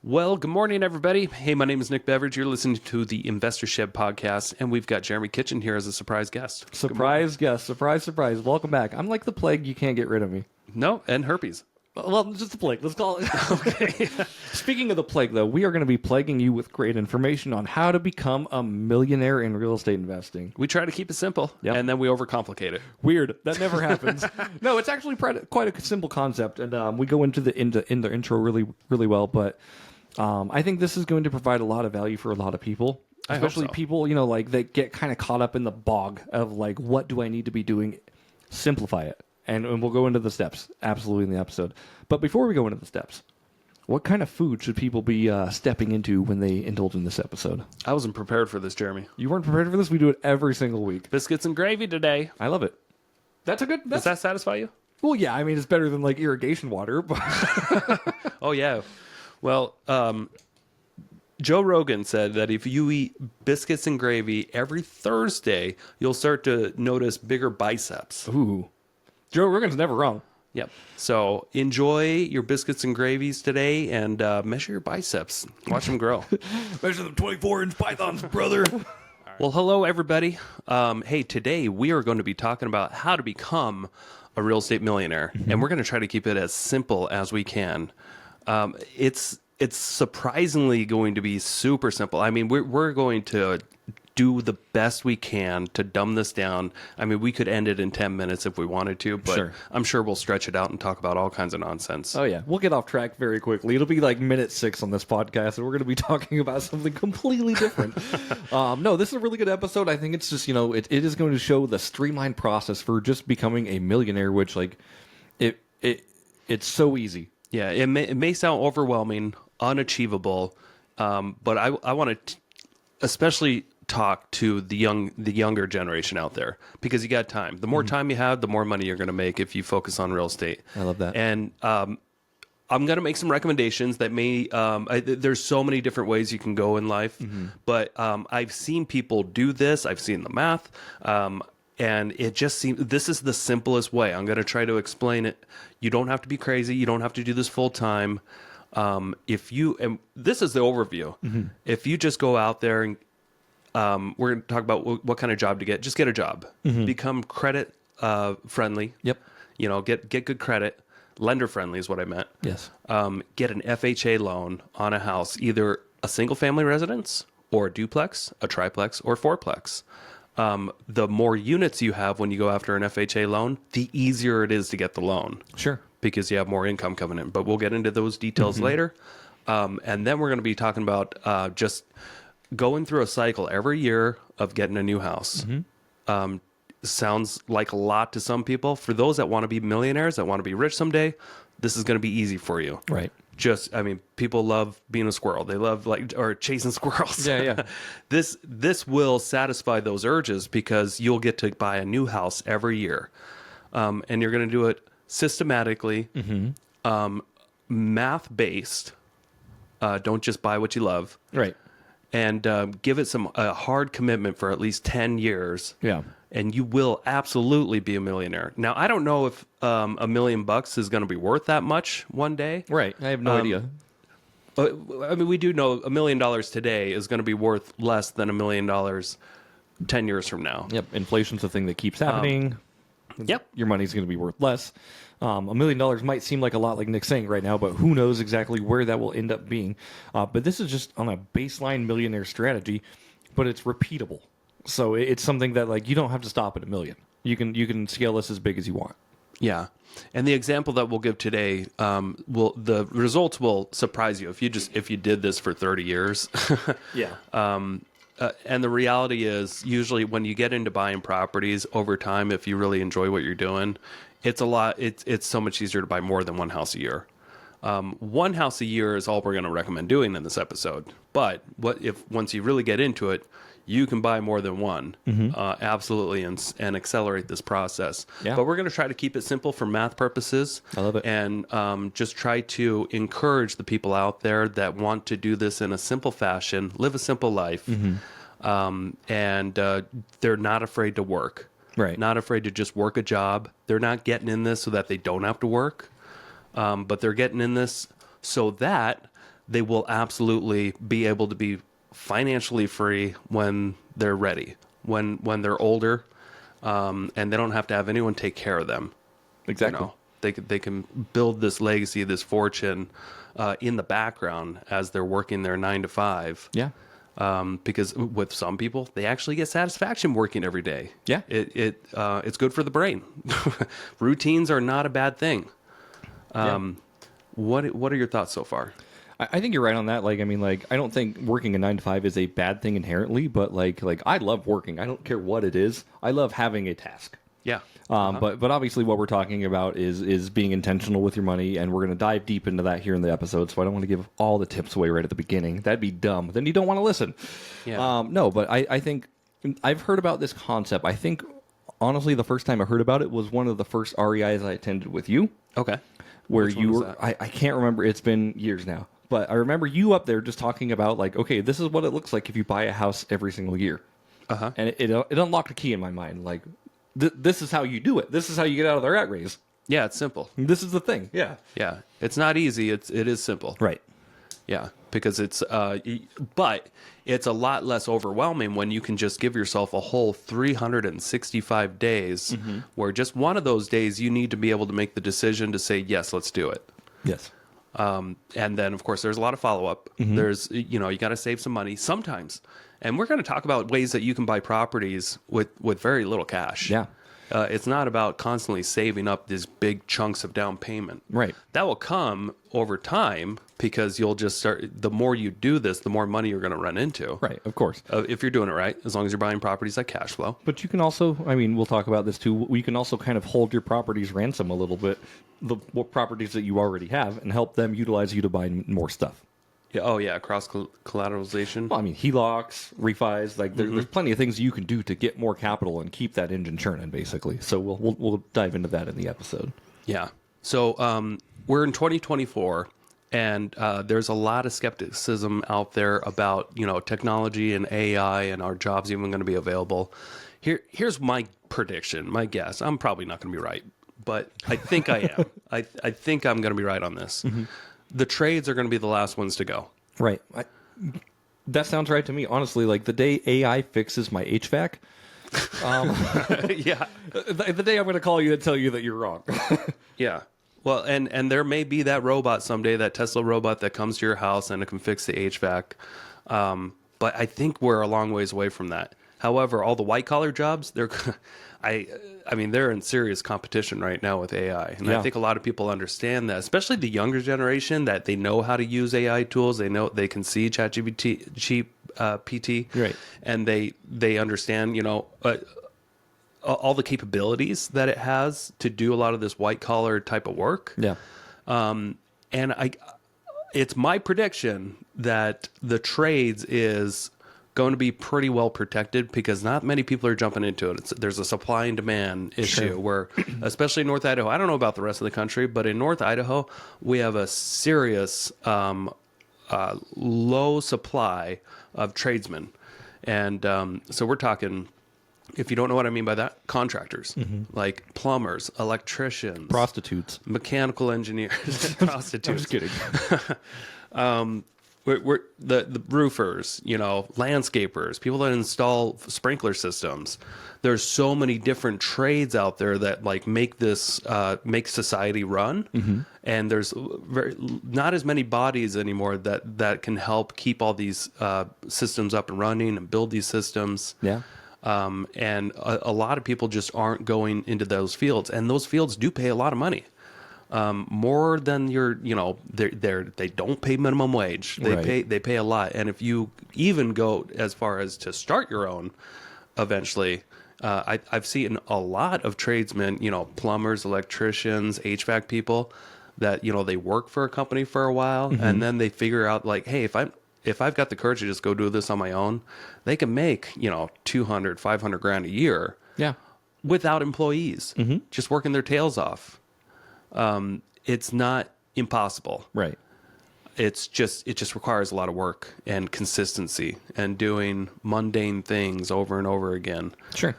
Well, good morning, everybody. Hey, my name is Nick Beveridge. You're listening to the Investor Shed podcast, and we've got Jeremy Kitchen here as a surprise guest. Surprise guest. Surprise, surprise. Welcome back. I'm like the plague. You can't get rid of me. No, and herpes. Well, just the plague. Let's call it. Okay. Speaking of the plague, though, we are going to be plaguing you with great information on how to become a millionaire in real estate investing. We try to keep it simple, Yep. and then we overcomplicate it. Weird. That never happens. No, it's actually quite a simple concept, and we go into the intro really well. But I think this is going to provide a lot of value for a lot of people, I hope especially so. people like that get kind of caught up in the bog of like, what do I need to be doing? Simplify it. And we'll go into the steps, absolutely, in the episode. But before we go into the steps, what kind of food should people be stepping into when they indulge in this episode? I wasn't prepared for this, Jeremy. You weren't prepared for this? We do it every single week. Biscuits and gravy today. I love it. That's a good... Does that satisfy you? Well, yeah, I mean, it's better than, like, irrigation water. But Oh, yeah. Well, Joe Rogan said that if you eat biscuits and gravy every Thursday, you'll start to notice bigger biceps. Ooh. Joe Rogan's never wrong. Yep. So enjoy your biscuits and gravies today and measure your biceps. Watch them grow. Measure them 24-inch pythons, brother. Well, hello, everybody. Hey, today we are going to be talking about how to become a real estate millionaire. And we're going to try to keep it as simple as we can. It's surprisingly going to be super simple. I mean, we're going to do the best we can to dumb this down. I mean, we could end it in 10 minutes if we wanted to, but Sure. I'm sure we'll stretch it out and talk about all kinds of nonsense. Oh, yeah. We'll get off track very quickly. It'll be like minute 6 on this podcast, and we're going to be talking about something completely different. No, this is a really good episode. I think it's just, it is going to show the streamlined process for just becoming a millionaire, which, like, it's so easy. Yeah, it may sound overwhelming, unachievable, but I want to especially talk to the younger generation out there, because you got time. The more time you have, the more money you're going to make if you focus on real estate. I love that. And I'm going to make some recommendations that may. There's so many different ways you can go in life, but I've seen people do this. I've seen the math. And it just seems this is the simplest way. I'm going to try to explain it. You don't have to be crazy. You don't have to do this full time. And this is the overview. If you just go out there and we're going to talk about what kind of job to get. Just get a job. Become credit friendly. Yep. Get good credit. Lender friendly is what I meant. Yes. Get an FHA loan on a house, either a single family residence or a duplex, a triplex, or fourplex. The more units you have when you go after an FHA loan, the easier it is to get the loan. Sure. Because you have more income coming in. But we'll get into those details later. And then we're going to be talking about just going through a cycle every year of getting a new house. Sounds like a lot to some people. For those that want to be millionaires, that want to be rich someday, this is going to be easy for you. Right. People love being a squirrel. They love or chasing squirrels. Yeah. This will satisfy those urges because you'll get to buy a new house every year. And you're going to do it systematically, math-based. Don't just buy what you love. Right. And give it a hard commitment for at least 10 years. Yeah. And you will absolutely be a millionaire. Now, I don't know if $1 million is going to be worth that much one day. Right. I have no idea. But I mean, we do know $1 million today is going to be worth less than $1 million 10 years from now. Yep. Inflation's a thing that keeps happening. Yep. Your money's going to be worth less. $1 million might seem like a lot, like Nick's saying right now, but who knows exactly where that will end up being. But this is just on a baseline millionaire strategy, but it's repeatable. So it's something that, like, you don't have to stop at $1 million. You can scale this as big as you want. Yeah. And the example that we'll give today, the results will surprise you if you did this for 30 years. Yeah. And the reality is, usually when you get into buying properties over time, if you really enjoy what you're doing, it's so much easier to buy more than one house a year. One house a year is all we're going to recommend doing in this episode. But once you really get into it, you can buy more than one, absolutely, and accelerate this process. Yeah. But we're going to try to keep it simple for math purposes. I love it. And just try to encourage the people out there that want to do this in a simple fashion, live a simple life, and they're not afraid to work. Right. Not afraid to just work a job. They're not getting in this so that they don't have to work, but they're getting in this so that they will absolutely be able to be financially free when they're ready, when they're older, and they don't have to have anyone take care of them. Exactly. You know, they can build this legacy, this fortune in the background as they're working their 9 to 5. Yeah. Because with some people, they actually get satisfaction working every day. Yeah. It's good for the brain. Routines are not a bad thing. What are your thoughts so far? I think you're right on that. Like, I mean, like, I don't think working a 9 to 5 is a bad thing inherently, but like I love working. I don't care what it is. I love having a task. Yeah. But obviously what we're talking about is being intentional with your money, and we're going to dive deep into that here in the episode. So I don't want to give all the tips away right at the beginning. That'd be dumb. Then you don't want to listen. Yeah. No, but I think I've heard about this concept. I think honestly, the first time I heard about it was one of the first REIs I attended with you. Okay. Where Which one you was were, that? I can't remember. It's been years now. But I remember you up there just talking about like, okay, this is what it looks like if you buy a house every single year. And it unlocked a key in my mind. Like, this is how you do it. This is how you get out of the rat race. Yeah, it's simple. This is the thing. Yeah. Yeah. It's not easy. It is simple. Right. Yeah, because but it's a lot less overwhelming when you can just give yourself a whole 365 days where just one of those days you need to be able to make the decision to say, yes, let's do it. Yes. And then, of course, there's a lot of follow-up. There's, you got to save some money sometimes. And we're going to talk about ways that you can buy properties with very little cash. Yeah. It's not about constantly saving up these big chunks of down payment. Right. That will come over time because you'll just start, the more you do this, the more money you're going to run into. Right. Of course. If you're doing it right, as long as you're buying properties that cash flow. But you can also, I mean, we'll talk about this too. You can also kind of hold your properties ransom a little bit, the properties that you already have, and help them utilize you to buy more stuff. Yeah. Oh, yeah. Cross collateralization. Well, I mean, HELOCs, refis, like there's plenty of things you can do to get more capital and keep that engine churning, basically. So we'll dive into that in the episode. Yeah. So we're in 2024, and there's a lot of skepticism out there about technology and AI and our jobs even going to be available. Here's my prediction, my guess. I'm probably not going to be right, but I think I am. I think I'm going to be right on this. The trades are going to be the last ones to go. Right. That sounds right to me. Honestly, like the day AI fixes my HVAC, Yeah. the day I'm going to call you and tell you that you're wrong. Yeah. Well, and there may be that robot someday, that Tesla robot that comes to your house and it can fix the HVAC. But I think we're a long ways away from that. However, all the white collar jobs, I mean, they're in serious competition right now with AI. And Yeah. I think a lot of people understand that, especially the younger generation, that they know how to use AI tools. They know they can see ChatGPT, PT, Right. and they understand, all the capabilities that it has to do a lot of this white collar type of work. Yeah. And it's my prediction that the trades is going to be pretty well protected because not many people are jumping into it. There's a supply and demand issue where, especially in North Idaho, I don't know about the rest of the country, but in North Idaho, we have a serious low supply of tradesmen. And so we're talking, if you don't know what I mean by that, contractors, like plumbers, electricians, Prostitutes. mechanical engineers, prostitutes. I'm just kidding. We're the roofers, landscapers, people that install sprinkler systems. There's so many different trades out there that make this make society run, and there's not as many bodies anymore that can help keep all these systems up and running and build these systems. Yeah. And a lot of people just aren't going into those fields, and those fields do pay a lot of money. More than they don't pay minimum wage. They pay a lot. And if you even go as far as to start your own, eventually, I've seen a lot of tradesmen, plumbers, electricians, HVAC people that, they work for a company for a while and then they figure out hey, if I've got the courage to just go do this on my own, they can make, 200, 500 grand a year. Yeah. Without employees, just working their tails off. It's not impossible. Right. It just requires a lot of work and consistency and doing mundane things over and over again. Sure.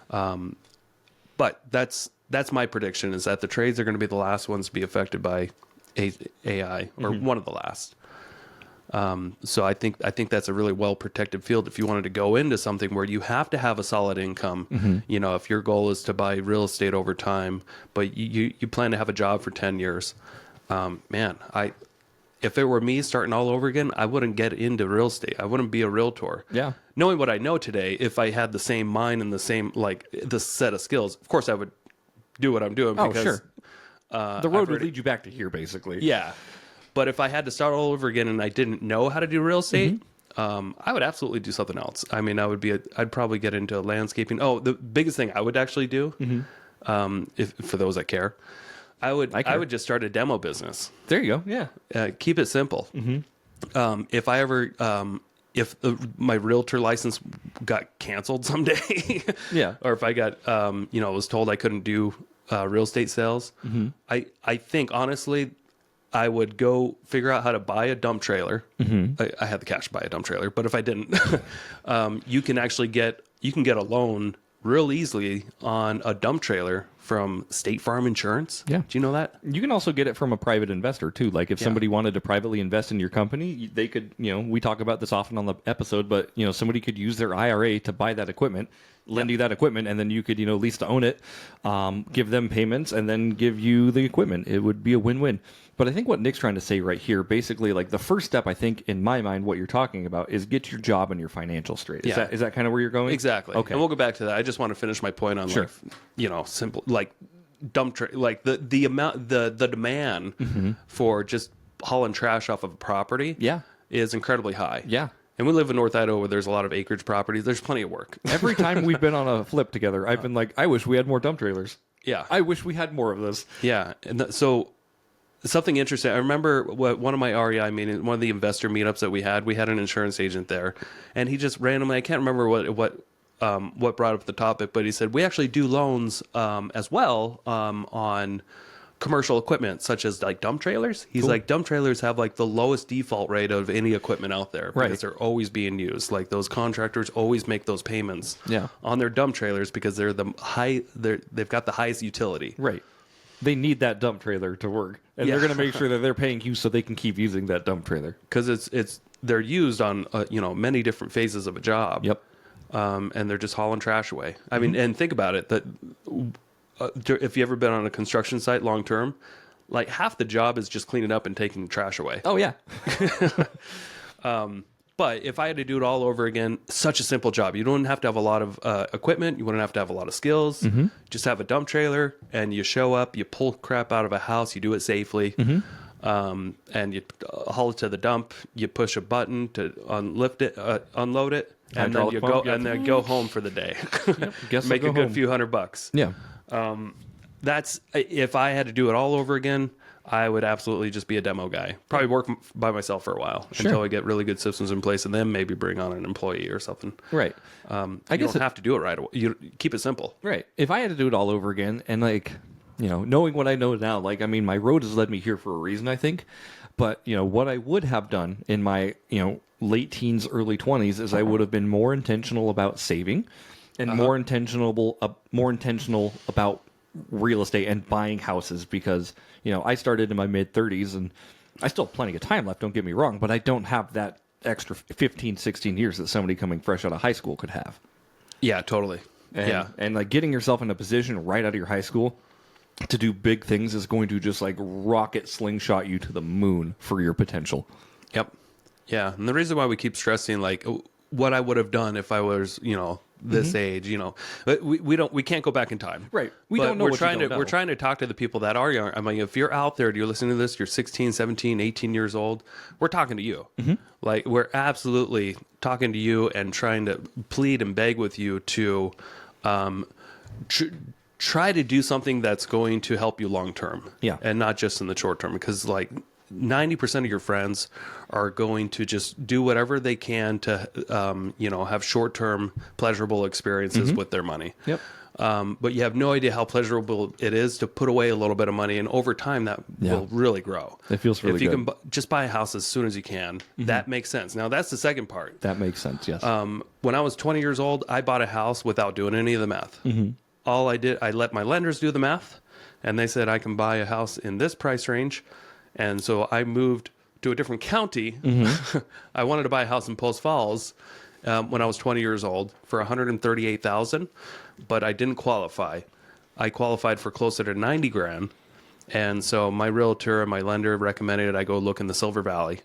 But that's my prediction, is that the trades are going to be the last ones to be affected by AI, or one of the last. So I think that's a really well protected field if you wanted to go into something where you have to have a solid income. You know, if your goal is to buy real estate over time, but you plan to have a job for 10 years, man, if it were me starting all over again, I wouldn't get into real estate. I wouldn't be a realtor. Yeah. Knowing what I know today, if I had the same mind and the same, like, the set of skills, of course I would do what I'm doing. Oh, Because, sure. The road would lead you back to here, basically. yeah. But if I had to start all over again and I didn't know how to do real estate, I would absolutely do something else. I mean, I'd probably get into landscaping. Oh, the biggest thing I would actually do, if for those that care, I would just start a demo business. There you go. Yeah. Keep it simple. If I ever, my realtor license got canceled someday, Yeah. or if I got, was told I couldn't do real estate sales, I think honestly, I would go figure out how to buy a dump trailer. I had the cash to buy a dump trailer, but if I didn't, you can get a loan real easily on a dump trailer from State Farm Insurance. Yeah. Do you know that? You can also get it from a private investor too. Like if somebody wanted to privately invest in your company, they could, we talk about this often on the episode, but somebody could use their IRA to buy that equipment, lend you that equipment, and then you could, lease to own it, give them payments, and then give you the equipment. It would be a win-win. But I think what Nick's trying to say right here, basically, like the first step, I think, in my mind, what you're talking about is get your job and your financial straight. Is that kind of where you're going? Exactly. Okay. And we'll go back to that. I just want to finish my point on simple, like dump like the amount, the demand for just hauling trash off of a property is incredibly high. Yeah. And we live in North Idaho where there's a lot of acreage properties. There's plenty of work. Every time we've been on a flip together, I've been like, I wish we had more dump trailers. Yeah. I wish we had more of this. Yeah. And so something interesting. I remember one of my REI meetings, one of the investor meetups that we had an insurance agent there, and he just randomly, I can't remember what brought up the topic, but he said, we actually do loans as well on commercial equipment, such as like dump trailers. He's like, dump trailers have like the lowest default rate of any equipment out there because they're always being used. Like those contractors always make those payments on their dump trailers because they've got the highest utility. Right. They need that dump trailer to work, and they're going to make sure that they're paying you so they can keep using that dump trailer because they're used on many different phases of a job. Yep. And they're just hauling trash away. I mean, and think about it, that if you ever been on a construction site long term, like half the job is just cleaning up and taking trash away. Oh yeah. But if I had to do it all over again, such a simple job. You don't have to have a lot of equipment. You wouldn't have to have a lot of skills. Just have a dump trailer, and you show up, you pull crap out of a house, you do it safely, and you haul it to the dump. You push a button to unload it, and then you go home for the day. Make a good few $100. Yeah. That's if I had to do it all over again. I would absolutely just be a demo guy. Probably work by myself for a while until I get really good systems in place, and then maybe bring on an employee or something. Right. I guess you don't have to do it right away. You keep it simple. Right. If I had to do it all over again, and knowing what I know now, my road has led me here for a reason, I think. But what I would have done in my late teens, early 20s is I would have been more intentional about saving, and more intentional about real estate and buying houses because I started in my mid 30s and I still have plenty of time left, don't get me wrong, but I don't have that extra 15 16 years that somebody coming fresh out of high school could have. Yeah, totally. And like getting yourself in a position right out of your high school to do big things is going to just like rocket slingshot you to the moon for your potential. Yep. Yeah, and the reason why we keep stressing like what I would have done if I was this age, we can't go back in time. Right. We're trying to talk to the people that are young. I mean, if you're out there, you're listening to this, you're 16, 17, 18 years old, we're talking to you. Like we're absolutely talking to you and trying to plead and beg with you to try to do something that's going to help you long term. Yeah. And not just in the short term, because like 90% of your friends are going to just do whatever they can to, have short-term pleasurable experiences with their money. Yep. But you have no idea how pleasurable it is to put away a little bit of money, and over time that will really grow. It feels really good. If you can just buy a house as soon as you can, that makes sense. Now that's the second part. That makes sense. Yes. When I was 20 years old, I bought a house without doing any of the math. All I did, I let my lenders do the math, and they said I can buy a house in this price range. And so I moved to a different county. I wanted to buy a house in Post Falls when I was 20 years old for $138,000, but I didn't qualify. I qualified for closer to 90 grand. And so my realtor and my lender recommended I go look in the Silver Valley.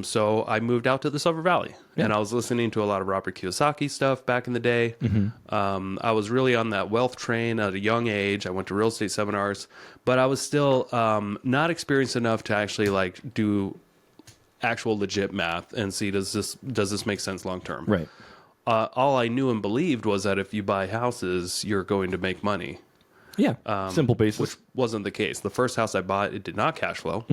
So I moved out to the Silver Valley, and I was listening to a lot of Robert Kiyosaki stuff back in the day. I was really on that wealth train at a young age. I went to real estate seminars, but I was still not experienced enough to actually like do actual legit math and see does this make sense long term. Right. All I knew and believed was that if you buy houses, you're going to make money. Yeah. Simple basis. Which wasn't the case. The first house I bought, it did not cash flow.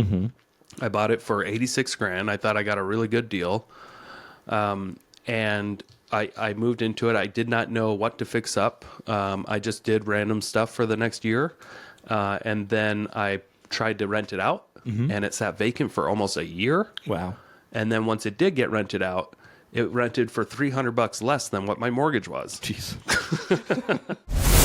I bought it for 86 grand. I thought I got a really good deal. And I moved into it. I did not know what to fix up. I just did random stuff for the next year. And then I tried to rent it out, and it sat vacant for almost a year. Wow. And then once it did get rented out, it rented for $300 less than what my mortgage was. Jeez.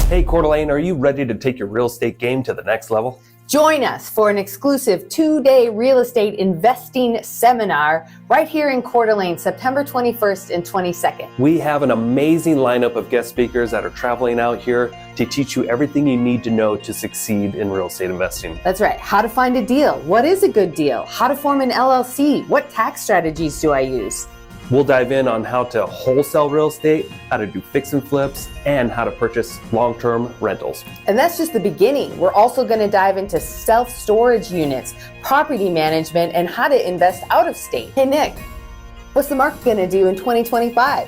Hey, Coeur d'Alene, are you ready to take your real estate game to the next level? Join us for an exclusive 2-day real estate investing seminar right here in Coeur d'Alene, September 21st and 22nd. We have an amazing lineup of guest speakers that are traveling out here to teach you everything you need to know to succeed in real estate investing. That's right. How to find a deal. What is a good deal? How to form an LLC. What tax strategies do I use? We'll dive in on how to wholesale real estate, how to do fix and flips, and how to purchase long-term rentals. And that's just the beginning. We're also going to dive into self-storage units, property management, and how to invest out of state. Hey, Nick, what's the market going to do in 2025?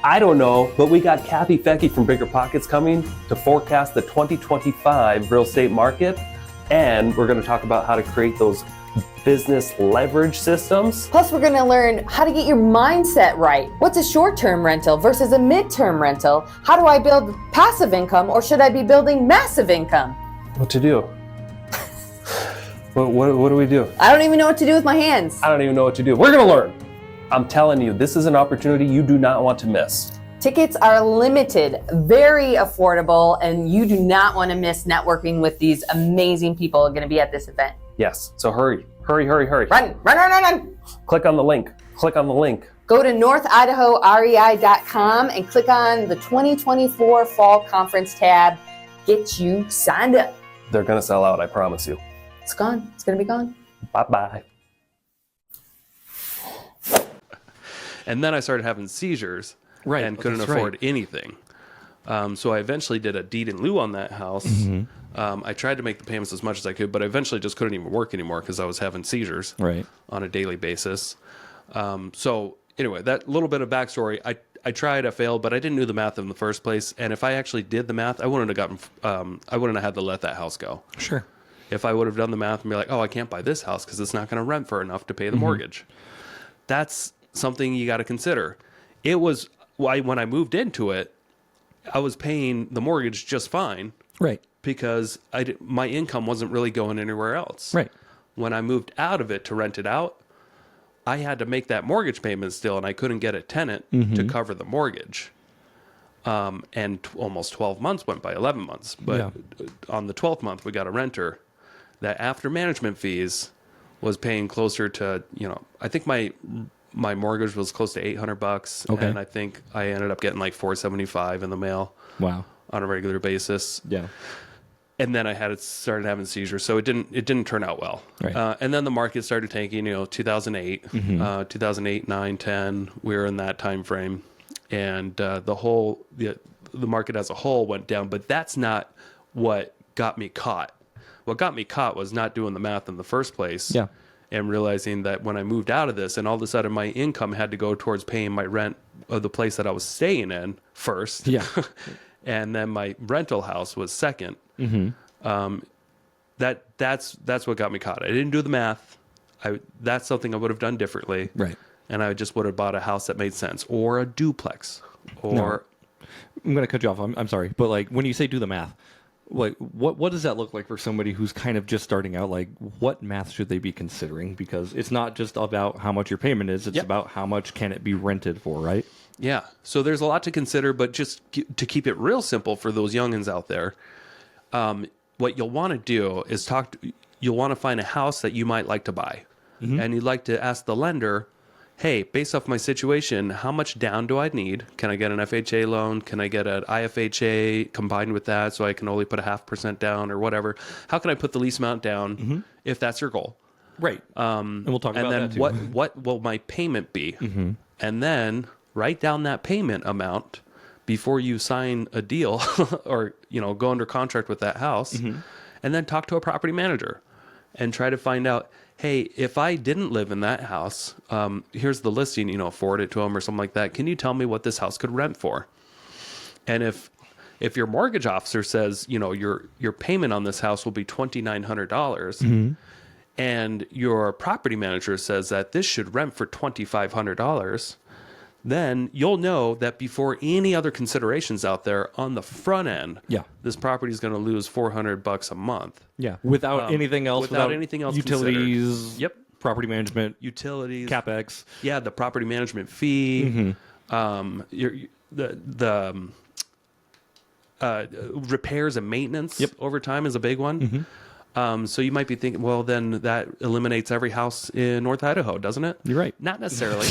I don't know, but we got Kathy Fecky from Bigger Pockets coming to forecast the 2025 real estate market, and we're going to talk about how to create those business leverage systems. Plus, we're going to learn how to get your mindset right. What's a short-term rental versus a mid-term rental? How do I build passive income, or should I be building massive income? What to do? what do we do? I don't even know what to do with my hands. I don't even know what to do. We're going to learn. I'm telling you, this is an opportunity you do not want to miss. Tickets are limited, very affordable, and you do not want to miss networking with these amazing people going to be at this event. Yes, so hurry. Run. Click on the link. Go to northidahorei.com and click on the 2024 Fall Conference tab. Get you signed up. They're going to sell out, I promise you. It's gone. It's going to be gone. Bye-bye. And then I started having seizures and couldn't afford anything. So I eventually did a deed in lieu on that house. I tried to make the payments as much as I could, but I eventually just couldn't even work anymore because I was having seizures on a daily basis. So anyway, that little bit of backstory, I tried, I failed, but I didn't do the math in the first place. And if I actually did the math, I wouldn't have had to let that house go. Sure. If I would have done the math and be like, oh, I can't buy this house because it's not going to rent for enough to pay the mortgage. That's something you got to consider. It was when I moved into it, I was paying the mortgage just fine. Right. Because my income wasn't really going anywhere else. Right. When I moved out of it to rent it out, I had to make that mortgage payment still, and I couldn't get a tenant to cover the mortgage. And almost 12 months went by, 11 months. But on the 12th month, we got a renter that after management fees was paying closer to, I think my mortgage was close to $800. Okay. And I think I ended up getting like $475 in the mail. Wow. On a regular basis. Yeah. And then I started having seizures, so it didn't turn out well. Right. And then the market started tanking. 2008, 2008, 9, 10. We were in that time frame, and the market as a whole went down. But that's not what got me caught. What got me caught was not doing the math in the first place. Yeah. And realizing that when I moved out of this, and all of a sudden my income had to go towards paying my rent of the place that I was staying in first. Yeah. And then my rental house was second. That's what got me caught. I didn't do the math. That's something I would have done differently. Right. And I just would have bought a house that made sense, or a duplex, or. No. I'm going to cut you off. I'm sorry, but like when you say do the math, like what does that look like for somebody who's kind of just starting out? Like what math should they be considering? Because it's not just about how much your payment is; it's about how much can it be rented for, right? Yeah. So there's a lot to consider, but just to keep it real simple for those youngins out there, what you'll want to do is you'll want to find a house that you might like to buy. and you'd like to ask the lender, hey, based off my situation, how much down do I need? Can I get an FHA loan? Can I get an IFHA combined with that so I can only put a 0.5% down or whatever? How can I put the least amount down if that's your goal? Right. And we'll talk about And that then too. what will my payment be? And then write down that payment amount before you sign a deal or go under contract with that house, and then talk to a property manager and try to find out, hey, if I didn't live in that house, here's the listing, forward it to them or something like that. Can you tell me what this house could rent for? And if your mortgage officer says, your payment on this house will be $2,900, and your property manager says that this should rent for $2,500, then you'll know that before any other considerations out there on the front end, this property is going to lose $400 a month. Yeah, without anything else, without anything else utilities, considered. property management, utilities, capex. Yeah, the property management fee, repairs and maintenance over time is a big one. So you might be thinking, well, then that eliminates every house in North Idaho, doesn't it? You're right. Not necessarily.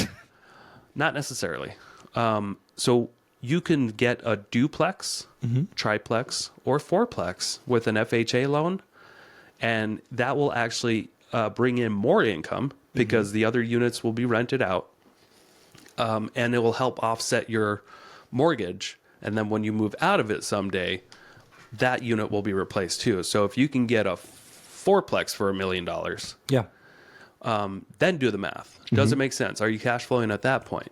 Not necessarily. So you can get a duplex, triplex, or fourplex with an FHA loan, and that will actually bring in more income because the other units will be rented out, and it will help offset your mortgage. And then when you move out of it someday, that unit will be replaced too. So if you can get a fourplex for $1 million, then do the math. Does it make sense? Are you cash flowing at that point?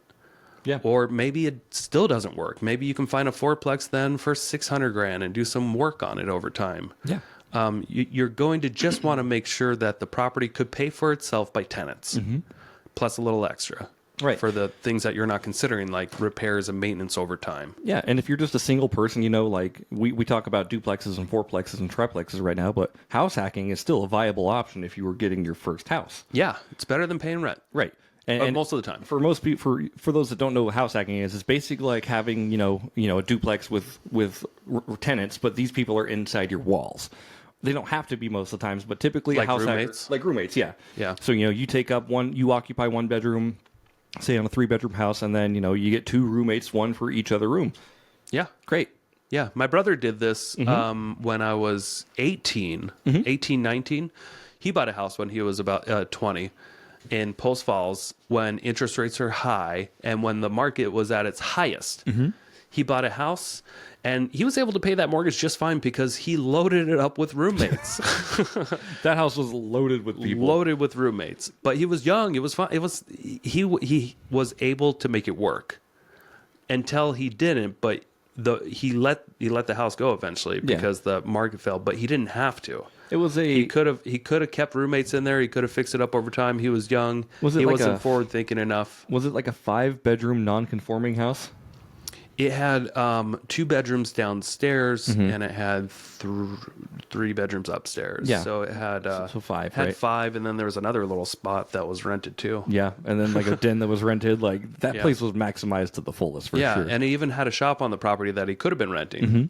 Yeah. Or maybe it still doesn't work. Maybe you can find a fourplex then for $600,000 and do some work on it over time. Yeah. You're going to just want to make sure that the property could pay for itself by tenants, plus a little extra. Right. For the things that you're not considering, like repairs and maintenance over time. Yeah, and if you're just a single person, like we talk about duplexes and fourplexes and triplexes right now, but house hacking is still a viable option if you were getting your first house. Yeah, it's better than paying rent. Right. And most of the time. For most people, for those that don't know what house hacking is, it's basically like having a duplex with tenants, but these people are inside your walls. They don't have to be most of the times, but typically Like a house roommates? hacker, like roommates, yeah. Yeah. So you occupy one bedroom, say on a 3-bedroom house, and then you get 2 roommates, one for each other room. Yeah. Great. Yeah, my brother did this when I was 18, 19. He bought a house when he was about 20 in Post Falls when interest rates are high and when the market was at its highest. He bought a house and he was able to pay that mortgage just fine because he loaded it up with roommates. That house was loaded with people. Loaded with roommates. But he was young. It was fun. He was able to make it work until he didn't, but he let the house go eventually because the market fell, but he didn't have to. He could have kept roommates in there. He could have fixed it up over time. He was young. He wasn't forward thinking enough. Was it like a 5-bedroom non-conforming house? It had 2 bedrooms downstairs and it had 3 bedrooms upstairs. Yeah. So it had so 5. Had right? 5, and then there was another little spot that was rented too. Yeah, and then like a den that was rented. Like that place was maximized to the fullest for sure. Yeah, and he even had a shop on the property that he could have been renting.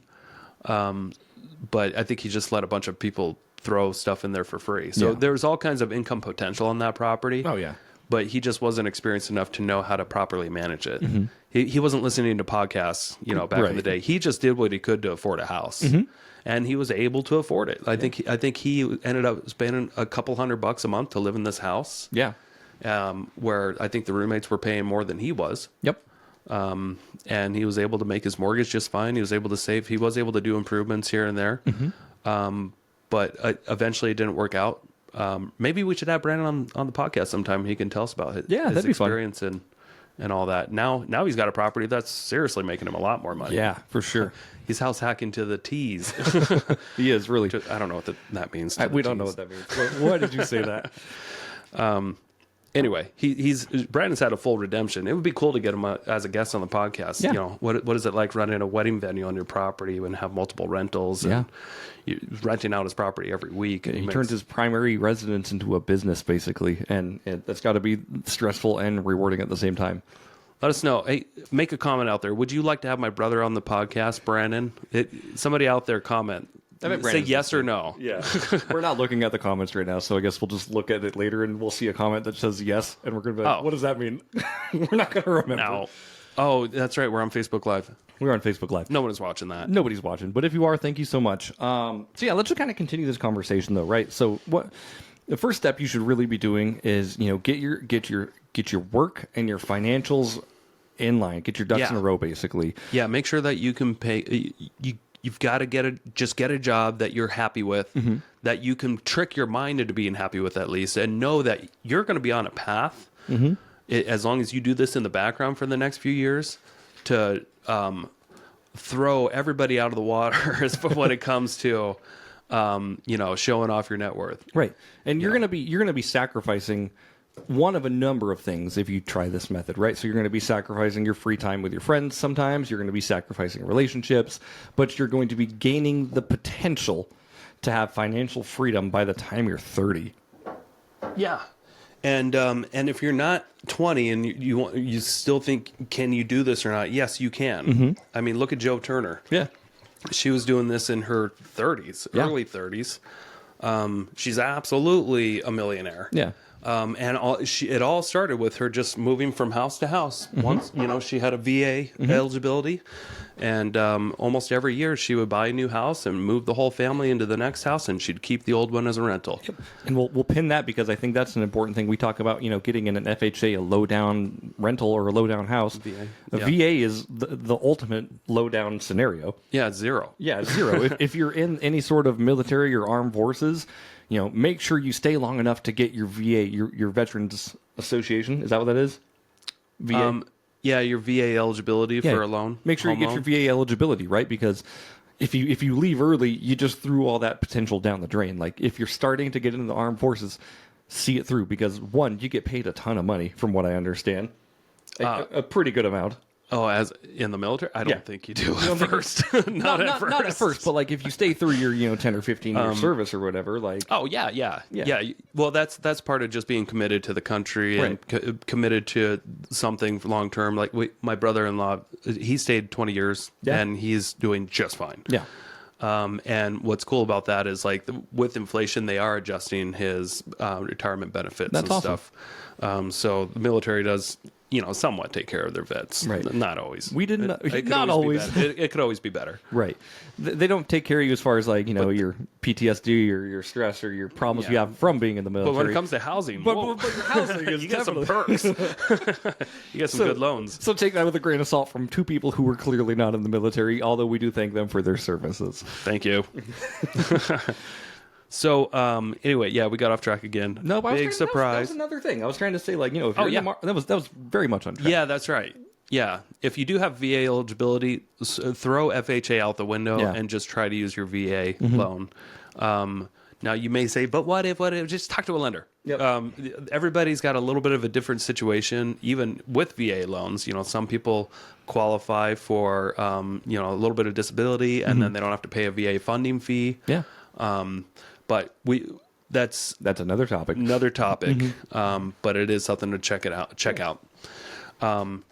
But I think he just let a bunch of people throw stuff in there for free. So there was all kinds of income potential on that property. Oh yeah. But he just wasn't experienced enough to know how to properly manage it. He wasn't listening to podcasts, back in the day. He just did what he could to afford a house, and he was able to afford it. I think he ended up spending a couple $100 a month to live in this house. Yeah. Where I think the roommates were paying more than he was. Yep. And he was able to make his mortgage just fine. He was able to save. He was able to do improvements here and there. But eventually it didn't work out. Maybe we should have Brandon on the podcast sometime. He can tell us about his that'd be experience and all that. Now he's got a property that's seriously making him a lot more money. Yeah, for sure. He's house hacking to the T's. He is really. I don't know what that means. We don't know what that means. Why did you say that? Anyway, Brandon's had a full redemption. It would be cool to get him as a guest on the podcast. Yeah. What is it like running a wedding venue on your property and have multiple rentals? And renting out his property every week. He turns his primary residence into a business, basically, and that's got to be stressful and rewarding at the same time. Let us know. Hey, make a comment out there. Would you like to have my brother on the podcast, Brandon? Somebody out there comment. bet say Brandon's yes or no. Yeah. We're not looking at the comments right now, so I guess we'll just look at it later and we'll see a comment that says yes, and we're going to be like, what does that mean? We're not going to remember. No. Oh, that's right. We're on Facebook Live. We're on Facebook Live. No one is watching that. Nobody's watching, but if you are, thank you so much. So yeah, let's just kind of continue this conversation though, right? So what the first step you should really be doing is, get your work and your financials in line, get your ducks in a row, basically. Yeah, make sure that you can pay. You've got to get a job that you're happy with, that you can trick your mind into being happy with at least, and know that you're going to be on a path. As long as you do this in the background for the next few years, to throw everybody out of the water when it comes to showing off your net worth. Right, and you're gonna be sacrificing one of a number of things if you try this method, right? So you're going to be sacrificing your free time with your friends sometimes, you're going to be sacrificing relationships, but you're going to be gaining the potential to have financial freedom by the time you're 30. Yeah. And if you're not 20 and you still think, can you do this or not? Yes, you can. I mean, look at Joe Turner. Yeah. She was doing this in her 30s, early 30s. She's absolutely a millionaire. Yeah. It all started with her just moving from house to house. Once, she had a VA eligibility, and almost every year she would buy a new house and move the whole family into the next house, and she'd keep the old one as a rental. Yep. And we'll pin that because I think that's an important thing. We talk about, getting in an FHA, a low down rental or a low down house. A VA is the ultimate low down scenario. Yeah, it's zero. Yeah, it's zero. if you're in any sort of military or armed forces, make sure you stay long enough to get your VA, your Veterans Association. Is that what that is? VA? Yeah, your VA eligibility for a loan. Make sure you get your VA eligibility, right? Because if you leave early, you just threw all that potential down the drain. Like, if you're starting to get into the armed forces, see it through. Because, one, you get paid a ton of money, from what I understand. A pretty good amount. Oh, as in the military? I don't think you do at first. Not at first. Not at first, but like if you stay through your 10 or 15 year service or whatever, like. Oh yeah. Well, that's part of just being committed to the country and committed to something long term. Like my brother-in-law, he stayed 20 years and he's doing just fine. Yeah. And what's cool about that is, like, with inflation, they are adjusting his retirement benefits and stuff. So the military does, somewhat take care of their vets. Right. Not always. We didn't. It Not always. It could always be better. Right. They don't take care of you as far as, like, your PTSD or your stress or your problems you have from being in the military. But when it comes to housing, but your housing is you get some perks. You get some good loans. So take that with a grain of salt from two people who were clearly not in the military, although we do thank them for their services. Thank you. So, anyway, we got off track again. No, but big surprise. That was another thing. I was trying to say, like, if you're in the that was very much on track. Yeah, that's right. Yeah, if you do have VA eligibility, throw FHA out the window and just try to use your VA loan. Now, you may say, but what if? Just talk to a lender. Yep. Everybody's got a little bit of a different situation, even with VA loans. Some people qualify for, a little bit of disability, and then they don't have to pay a VA funding fee. Yeah. But that's another topic. But it is something to check out. And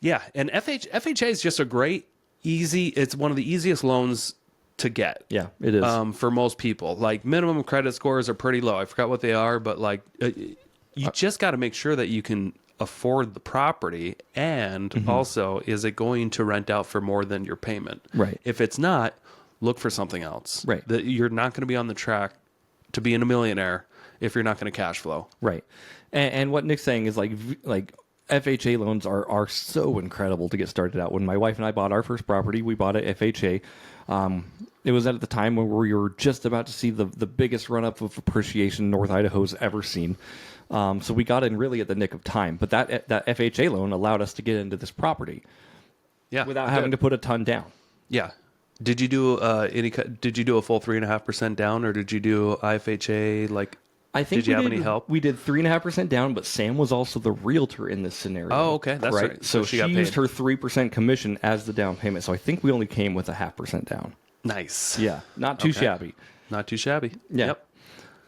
FHA is just a great, easy. It's one of the easiest loans to get. Yeah, it is. For most people, like, minimum credit scores are pretty low. I forgot what they are, but like, you just got to make sure that you can afford the property, and also, is it going to rent out for more than your payment? Right. If it's not, look for something else. Right. That you're not going to be on the track to being a millionaire if you're not going to cash flow. Right. And what Nick's saying is, like FHA loans are so incredible to get started out. When my wife and I bought our first property, we bought it FHA. It was at the time when we were just about to see the biggest run up of appreciation North Idaho's ever seen. So we got in really at the nick of time. But that FHA loan allowed us to get into this property. Yeah. Without having to put a ton down. Yeah. Did you do Did you do a full 3.5% down, or did you do IFHA? Like, I think did you have any help? We did 3.5% down, but Sam was also the realtor in this scenario. Oh, okay, that's right. So she used her 3% commission as the down payment. So I think we only came with a 0.5% down. Nice. Yeah, not too shabby. Not too shabby. Yeah. Yep.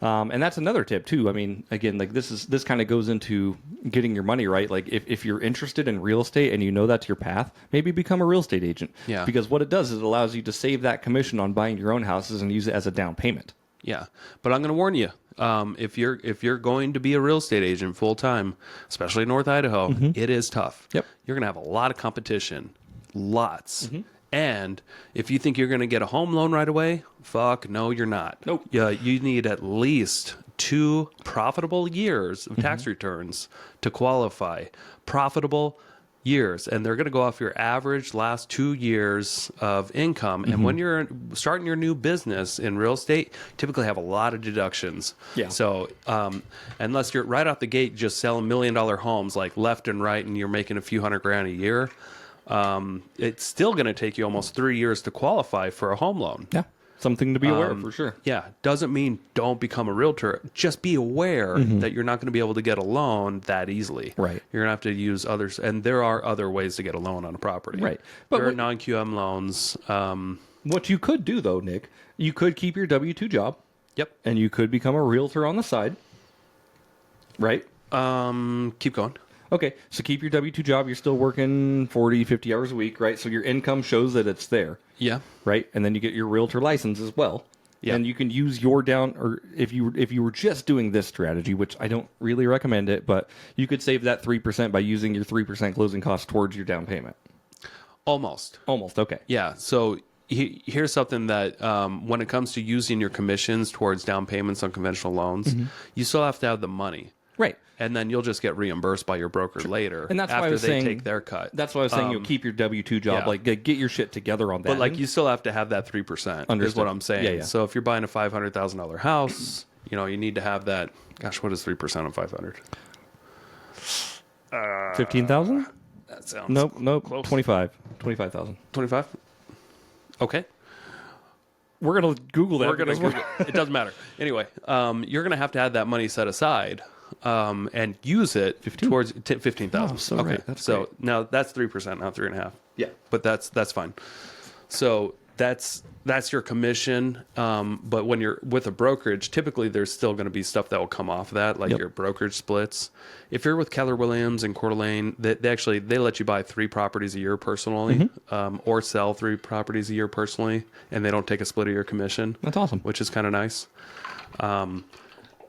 And that's another tip too. I mean, again, like this kind of goes into getting your money right. Like if you're interested in real estate and you know that's your path, maybe become a real estate agent. Yeah. Because what it does is it allows you to save that commission on buying your own houses and use it as a down payment. Yeah, but I'm going to warn you. If you're going to be a real estate agent full time, especially in North Idaho, it is tough. Yep. You're going to have a lot of competition, lots. And if you think you're going to get a home loan right away, fuck, no, you're not. Nope. Yeah, you need at least 2 profitable years of tax returns to qualify. Profitable years, and they're going to go off your average last 2 years of income. And when you're starting your new business in real estate, typically have a lot of deductions. Yeah. So unless you're right out the gate just selling $1 million homes like left and right, and you're making a few $100,000 a year, it's still going to take you almost 3 years to qualify for a home loan. Yeah. Something to be aware of for sure. Yeah, doesn't mean don't become a realtor. Just be aware that you're not going to be able to get a loan that easily. Right. You're going to have to use others, and there are other ways to get a loan on a property. Right. But But there are what- non-QM loans. What you could do though, Nick, you could keep your W-2 job. Yep. And you could become a realtor on the side. Right? Keep going. Okay, so keep your W-2 job. You're still working 40, 50 hours a week, right? So your income shows that it's there, Yeah. right? And then you get your realtor license as well. Yeah. And you can use your down, or if you were just doing this strategy, which I don't really recommend it, but you could save that 3% by using your 3% closing costs towards your down payment. Almost. Almost, okay. Yeah. So here's something that when it comes to using your commissions towards down payments on conventional loans, you still have to have the money. Right. And then you'll just get reimbursed by your broker later And that's why I after was they saying, take their cut. That's why I was saying, keep your W-2 job, yeah. like get your shit together on that. But like end. you still have to have that 3%. Is Understood. what I'm saying. Yeah, yeah. So if you're buying a $500,000 house, you need to have that. Gosh, what is 3% of 500? 15,000? That sounds Nope. close. 25,000. 25. Okay. We're gonna Google that. We're gonna. because Google it doesn't matter. Anyway, you're gonna have to have that money set aside and use it 15? towards 15,000. Oh, so okay. right. That's so great. now that's 3%, not 3.5. Yeah. But that's fine. So that's your commission. But when you're with a brokerage, typically there's still going to be stuff that will come off of that, like Yep. your brokerage splits. If you're with Keller Williams and Coeur d'Alene, they let you buy 3 properties a year personally, or sell 3 properties a year personally, and they don't take a split of your commission. That's awesome. Which is kind of nice.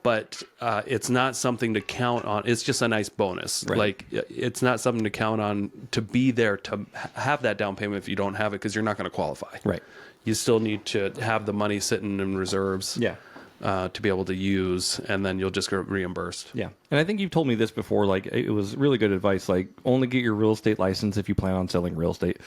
But it's not something to count on. It's just a nice bonus. Right. Like it's not something to count on to be there to have that down payment if you don't have it, because you're not going to qualify. Right. You still need to have the money sitting in reserves. Yeah. To be able to use, and then you'll just get reimbursed. Yeah. And I think you've told me this before, like it was really good advice, like only get your real estate license if you plan on selling real estate.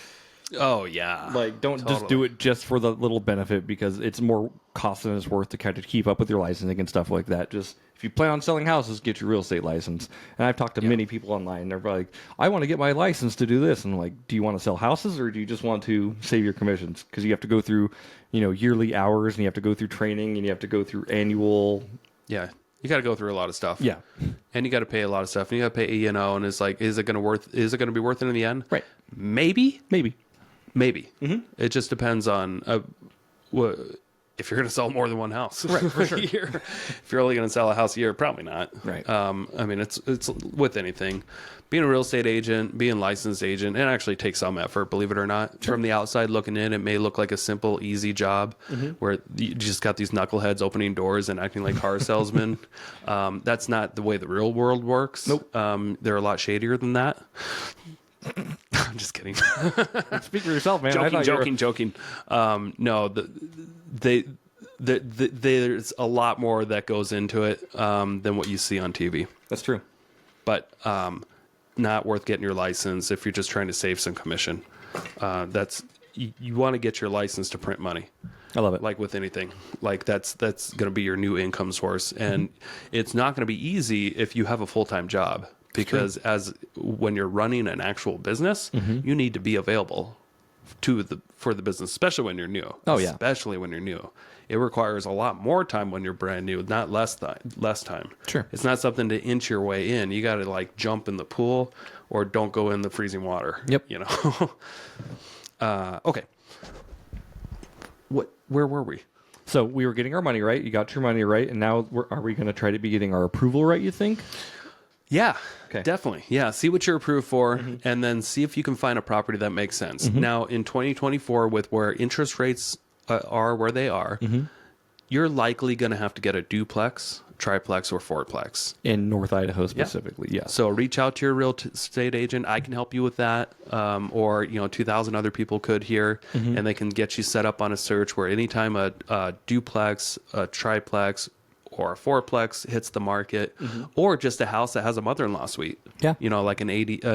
Oh yeah. Like don't just Totally. do it just for the little benefit, because it's more cost than it's worth to kind of keep up with your licensing and stuff like that. Just if you plan on selling houses, get your real estate license. And I've talked to many people online, and they're like, I want to get my license to do this. And I'm like, do you want to sell houses, or do you just want to save your commissions? Because you have to go through, yearly hours, and you have to go through training, and you have to go through annual. Yeah. You got to go through a lot of stuff. Yeah. And you got to pay a lot of stuff, and you got to pay E&O, and it's like, is it going to be worth it in the end? Right. Maybe. Maybe. It just depends on what, if you're going to sell more than one house. Right, for sure. If you're only going to sell a house a year, probably not. Right. I mean, it's with anything. Being a real estate agent, being a licensed agent, it actually takes some effort, believe it or not. From the outside looking in, it may look like a simple, easy job where you just got these knuckleheads opening doors and acting like car salesmen. That's not the way the real world works. Nope. They're a lot shadier than that. I'm just kidding. Speak for yourself, man. I thought you were- Joking. No, there's a lot more that goes into it than what you see on TV. That's true. But not worth getting your license if you're just trying to save some commission. You want to get your license to print money. I love it. Like with anything, like that's going to be your new income source, and it's not going to be easy if you have a full-time job, because when you're running an actual business, you need to be available for the business, especially when you're new. Oh, yeah. Especially when you're new. It requires a lot more time when you're brand new, not less time. Sure. It's not something to inch your way in. You got to like jump in the pool or don't go in the freezing water. Yep. Okay. Where were we? So we were getting our money right. You got your money right, and now are we going to try to be getting our approval right? You think? Yeah, Okay. definitely. Yeah, see what you're approved for, and then see if you can find a property that makes sense. Now, in 2024, with where interest rates are where they are, you're likely going to have to get a duplex, triplex, or fourplex. In North Idaho specifically, yes. So reach out to your real estate agent. I can help you with that, or 2,000 other people could here, and they can get you set up on a search where anytime a duplex, a triplex, or a fourplex hits the market, or just a house that has a mother-in-law suite. Yeah. Like an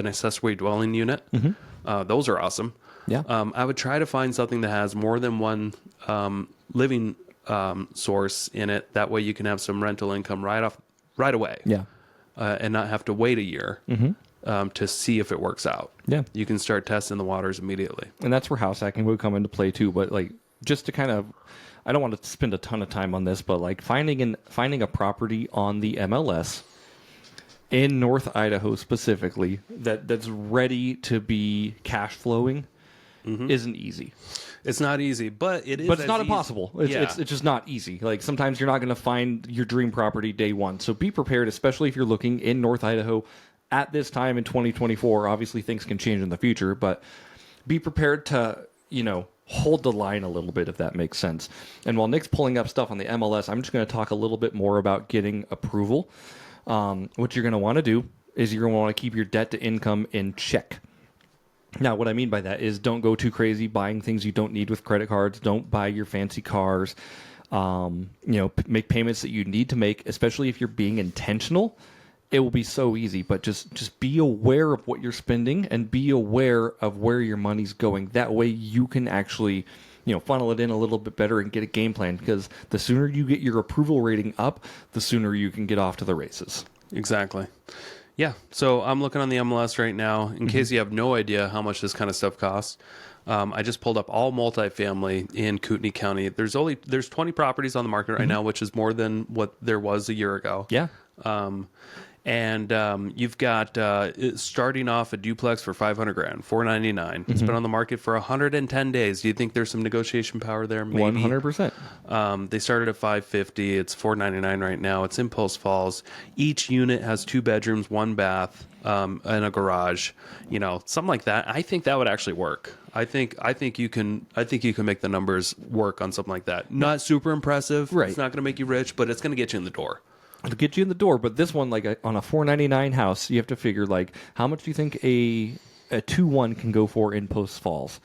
accessory dwelling unit. Those are awesome. Yeah. I would try to find something that has more than one living source in it. That way you can have some rental income right away. Yeah. And not have to wait a year to see if it works out. Yeah. You can start testing the waters immediately. And that's where house hacking would come into play too. But like, just to kind of, I don't want to spend a ton of time on this, but like finding a property on the MLS in North Idaho specifically that's ready to be cash flowing isn't easy. It's not easy, but it is. But it's not easy. impossible. It's just not easy. Like sometimes you're not going to find your dream property day one. So be prepared, especially if you're looking in North Idaho at this time in 2024. Obviously things can change in the future, but be prepared to, hold the line a little bit, if that makes sense. And while Nick's pulling up stuff on the MLS, I'm just going to talk a little bit more about getting approval. What you're going to want to do is you're going to want to keep your debt to income in check. Now, what I mean by that is don't go too crazy buying things you don't need with credit cards. Don't buy your fancy cars. Make payments that you need to make, especially if you're being intentional. It will be so easy, but just be aware of what you're spending and be aware of where your money's going. That way you can actually, funnel it in a little bit better and get a game plan, because the sooner you get your approval rating up, the sooner you can get off to the races. Exactly. Yeah. So I'm looking on the MLS right now in case you have no idea how much this kind of stuff costs. I just pulled up all multifamily in Kootenai County. There's 20 properties on the market right now, which is more than what there was a year ago. Yeah. And you've got starting off a duplex for $500,000, $499. It's been on the market for 110 days. Do you think there's some negotiation power there? Maybe. 100%. They started at $550. It's $499 right now. It's in Post Falls. Each unit has 2 bedrooms, 1 bath, and a garage. Something like that. I think that would actually work. I think you can make the numbers work on something like that. Not super impressive. Right. It's not going to make you rich, but it's going to get you in the door. It'll get you in the door, but this one, like on a $499 house, you have to figure like how much do you think a 2-1 can go for in Post Falls?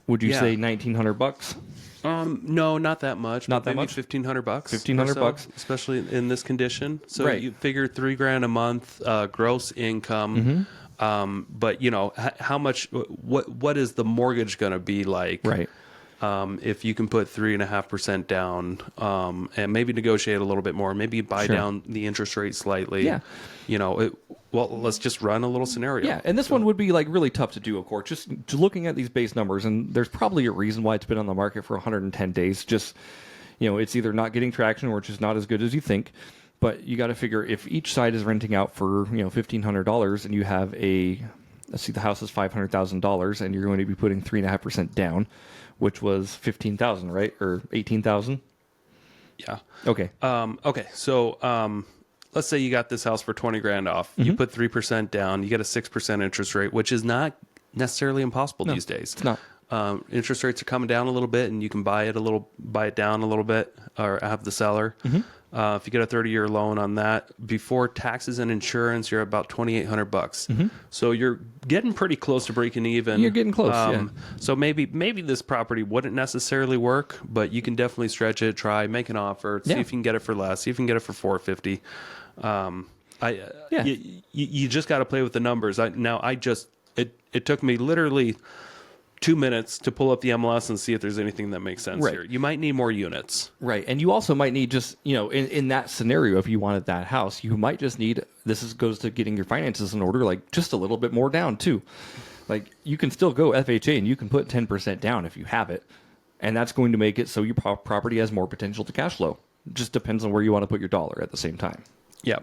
Would you say $1,900? No, not that much. Not that maybe much? $1,500. $1,500, especially in this condition. So right. You figure $3,000 a month gross income. But how much? What is the mortgage going to be like? Right. If you can put 3.5% down, and maybe negotiate a little bit more, maybe buy down the interest rate slightly. Yeah. Let's just run a little scenario. Yeah, and this one would be like really tough to do, of course. Just looking at these base numbers, and there's probably a reason why it's been on the market for 110 days. Just, it's either not getting traction or it's just not as good as you think. But you got to figure if each side is renting out for $1,500, and you have the house is $500,000, and you're going to be putting 3.5% down, which was $15,000, right, or $18,000? Yeah. Okay. Okay. So let's say you got this house for $20,000 off. You put 3% down. You get a 6% interest rate, which is not necessarily impossible these days. It's not. Interest rates are coming down a little bit, and you can buy it down a little bit, or have the seller. If you get a 30-year loan on that, before taxes and insurance, you're about $2,800. So you're getting pretty close to breaking even. You're getting close. Yeah. So maybe this property wouldn't necessarily work, but you can definitely stretch it, try, make an offer, see if you can get it for less, see if you can get it for $450. You just got to play with the numbers. It took me literally 2 minutes to pull up the MLS and see if there's anything that makes sense here. You might need more units. Right. And you also might need just, in that scenario, if you wanted that house, you might just need, goes to getting your finances in order, like just a little bit more down too. Like you can still go FHA and you can put 10% down if you have it. And that's going to make it so your property has more potential to cash flow. It just depends on where you want to put your dollar at the same time. Yeah.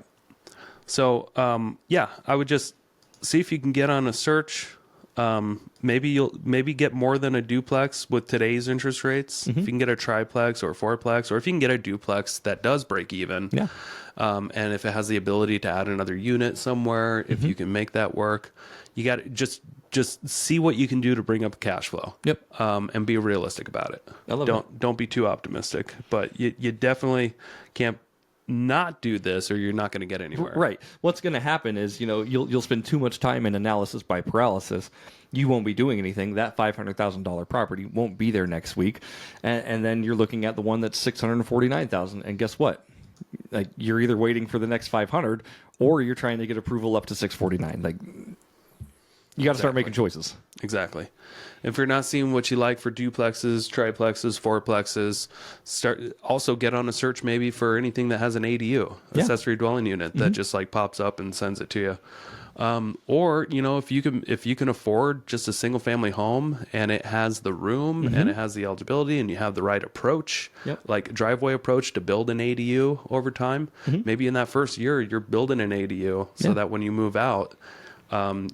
So, I would just see if you can get on a search. Maybe you'll get more than a duplex with today's interest rates. If you can get a triplex or a fourplex, or if you can get a duplex that does break even, Yeah. and if it has the ability to add another unit somewhere, if you can make that work, you got to just see what you can do to bring up cash flow. Yep. And be realistic about it. I love Don't be too optimistic, but you definitely can't not do this, or you're not going to get anywhere. Right. What's going to happen is, you'll spend too much time in analysis by paralysis. You won't be doing anything. That $500,000 property won't be there next week, and then you're looking at the one that's $649,000. And guess what? Like, you're either waiting for the next 500, or you're trying to get approval up to 649. Like, you got to start making choices. Exactly. If you're not seeing what you like for duplexes, triplexes, fourplexes, also get on a search maybe for anything that has an ADU, accessory dwelling unit, that just like pops up and sends it to you. Or, if you can afford just a single family home and it has the room and it has the eligibility and you have the right approach, like driveway approach to build an ADU over time, maybe in that first year you're building an ADU so that when you move out,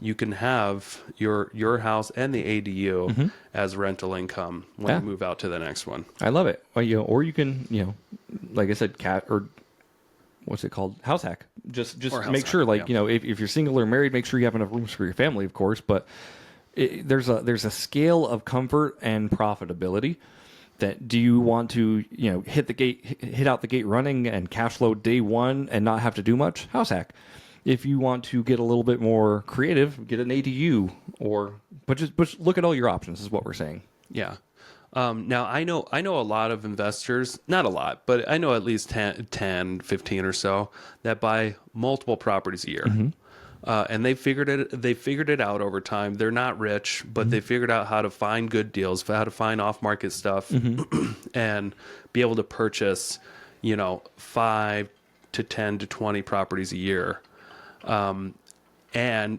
you can have your house and the ADU as rental income when you move out to the next one. I love it. Or you can, like I said, what's it called? House hack. Just make sure, if you're single or married, make sure you have enough rooms for your family, of course. But there's a scale of comfort and profitability. That do you want to, hit out the gate running and cash flow day one and not have to do much? House hack. If you want to get a little bit more creative, get an ADU, but just look at all your options is what we're saying. Yeah. Now I know a lot of investors, not a lot, but I know at least 10, 15 or so that buy multiple properties a year. And they figured it out over time. They're not rich, but they figured out how to find good deals, how to find off-market stuff and be able to purchase, 5 to 10 to 20 properties a year. And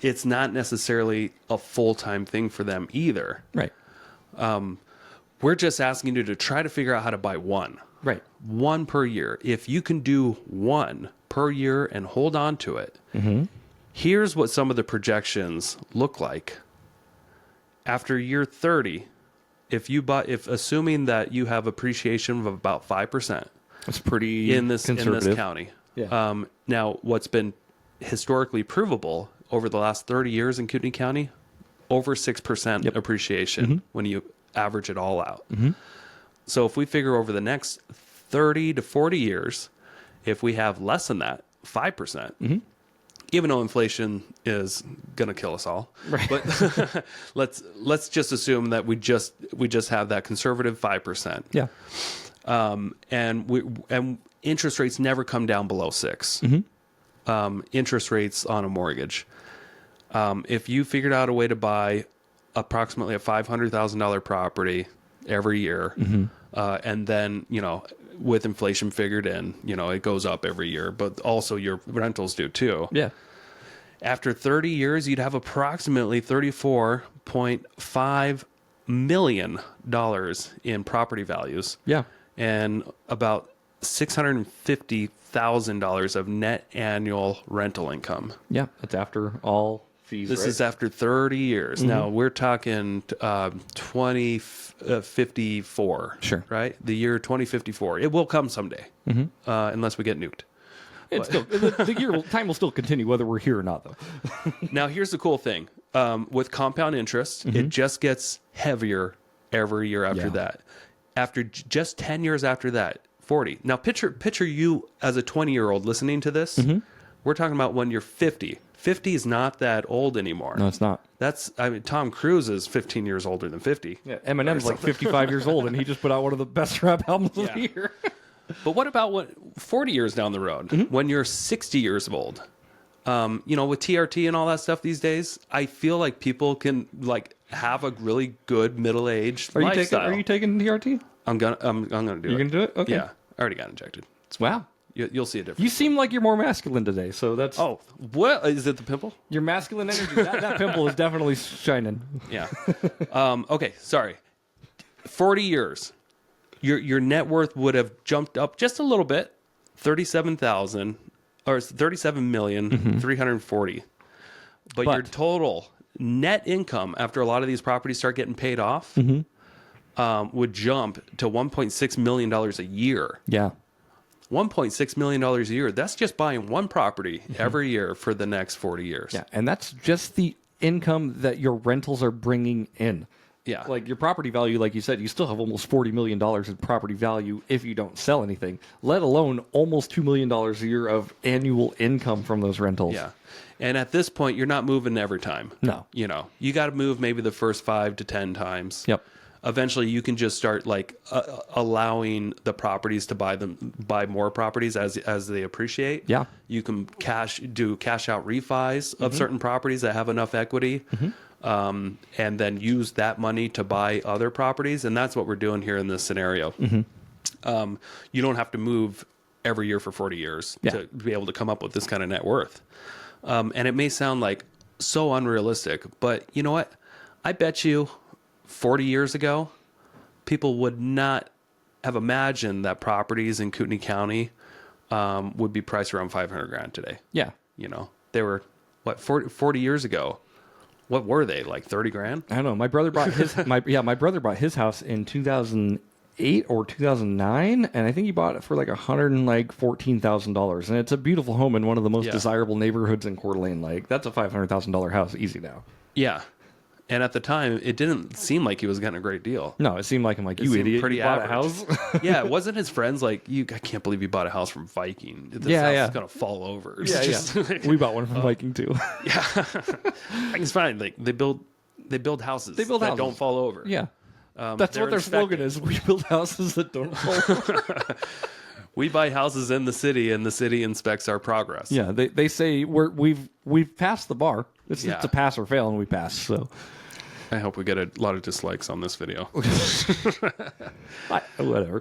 it's not necessarily a full-time thing for them either. Right. We're just asking you to try to figure out how to buy one. Right. One per year. If you can do one per year and hold on to it, here's what some of the projections look like. After year 30, if assuming that you have appreciation of about 5%, that's pretty in this county. Yeah. Now, what's been historically provable over the last 30 years in Kootenai County, over 6% appreciation when you average it all out. So if we figure over the next 30 to 40 years, if we have less than that, 5%, even though inflation is going to kill us all, right. But let's just assume that we just have that conservative 5%. Yeah. And interest rates never come down below 6. Interest rates on a mortgage. If you figured out a way to buy approximately a $500,000 property every year, and then, with inflation figured in, it goes up every year, but also your rentals do too. Yeah. After 30 years, you'd have approximately $34.5 million in property values. Yeah. And about $650,000 of net annual rental income. Yeah. That's after all fees. This right? is after 30 years. Now we're talking 2054. Sure. Right? The year 2054. It will come someday, unless we get nuked. It's still, time will still continue whether we're here or not, though. Now, here's the cool thing. With compound interest, it just gets heavier every year after that. After just 10 years after that, 40. Now, picture you as a 20-year-old listening to this. We're talking about when you're 50. 50 is not that old anymore. No, it's not. Tom Cruise is 15 years older than 50. Yeah, Eminem's like 55 years old, and he just put out one of the best rap albums of the year. But what about 40 years down the road, when you're 60 years old? With TRT and all that stuff these days, I feel like people can have a really good middle-aged lifestyle. Are you taking TRT? I'm gonna do it. You're gonna do it? Okay. Yeah, I already got injected. Wow. You'll see a difference. You seem like you're more masculine today, so that's... Oh, what? Is it the pimple? Your masculine energy. that pimple is definitely shining. Yeah. Okay, sorry. 40 years. Your net worth would have jumped up just a little bit, 37,000 or 37,340,000. But your total net income after a lot of these properties start getting paid off would jump to $1.6 million a year. Yeah. $1.6 million a year. That's just buying one property every year for the next 40 years. Yeah. And that's just the income that your rentals are bringing in. Yeah. Like your property value, like you said, you still have almost $40 million in property value if you don't sell anything, let alone almost $2 million a year of annual income from those rentals. Yeah. And at this point, you're not moving every time. No. You know, you got to move maybe the first 5 to 10 times. Yep. Eventually, you can just start like allowing the properties to buy more properties as they appreciate. Yeah. You can do cash out refis of certain properties that have enough equity. And then use that money to buy other properties. And that's what we're doing here in this scenario. You don't have to move every year for 40 years to be able to come up with this kind of net worth. And it may sound like so unrealistic, but you know what? I bet you 40 years ago, people would not have imagined that properties in Kootenai County would be priced around $500,000 today. Yeah. You know, they were, what, 40 years ago? What were they, like 30 grand? I don't know. My brother bought his my brother bought his house in 2008 or 2009, and I think he bought it for like $114,000. And it's a beautiful home in one of the most desirable neighborhoods in Coeur d'Alene. Like that's a $500,000 house, easy now. Yeah, and at the time, it didn't seem like he was getting a great deal. No, it seemed like I'm like, It you seemed idiot, pretty you bought a average. house. Yeah, wasn't his friends like, I can't believe you bought a house from Viking. This Yeah, house yeah. is gonna fall over. Yeah, yeah. We bought one from Viking too. Yeah, it's fine. Like they build houses. They build that houses. don't fall over. Yeah. That's they're what their slogan inspected. is. We build houses that don't fall. We buy houses in the city, and the city inspects our progress. Yeah, they say we've passed the bar. It's Yeah. a pass or fail, and we pass. So I hope we get a lot of dislikes on this video. whatever.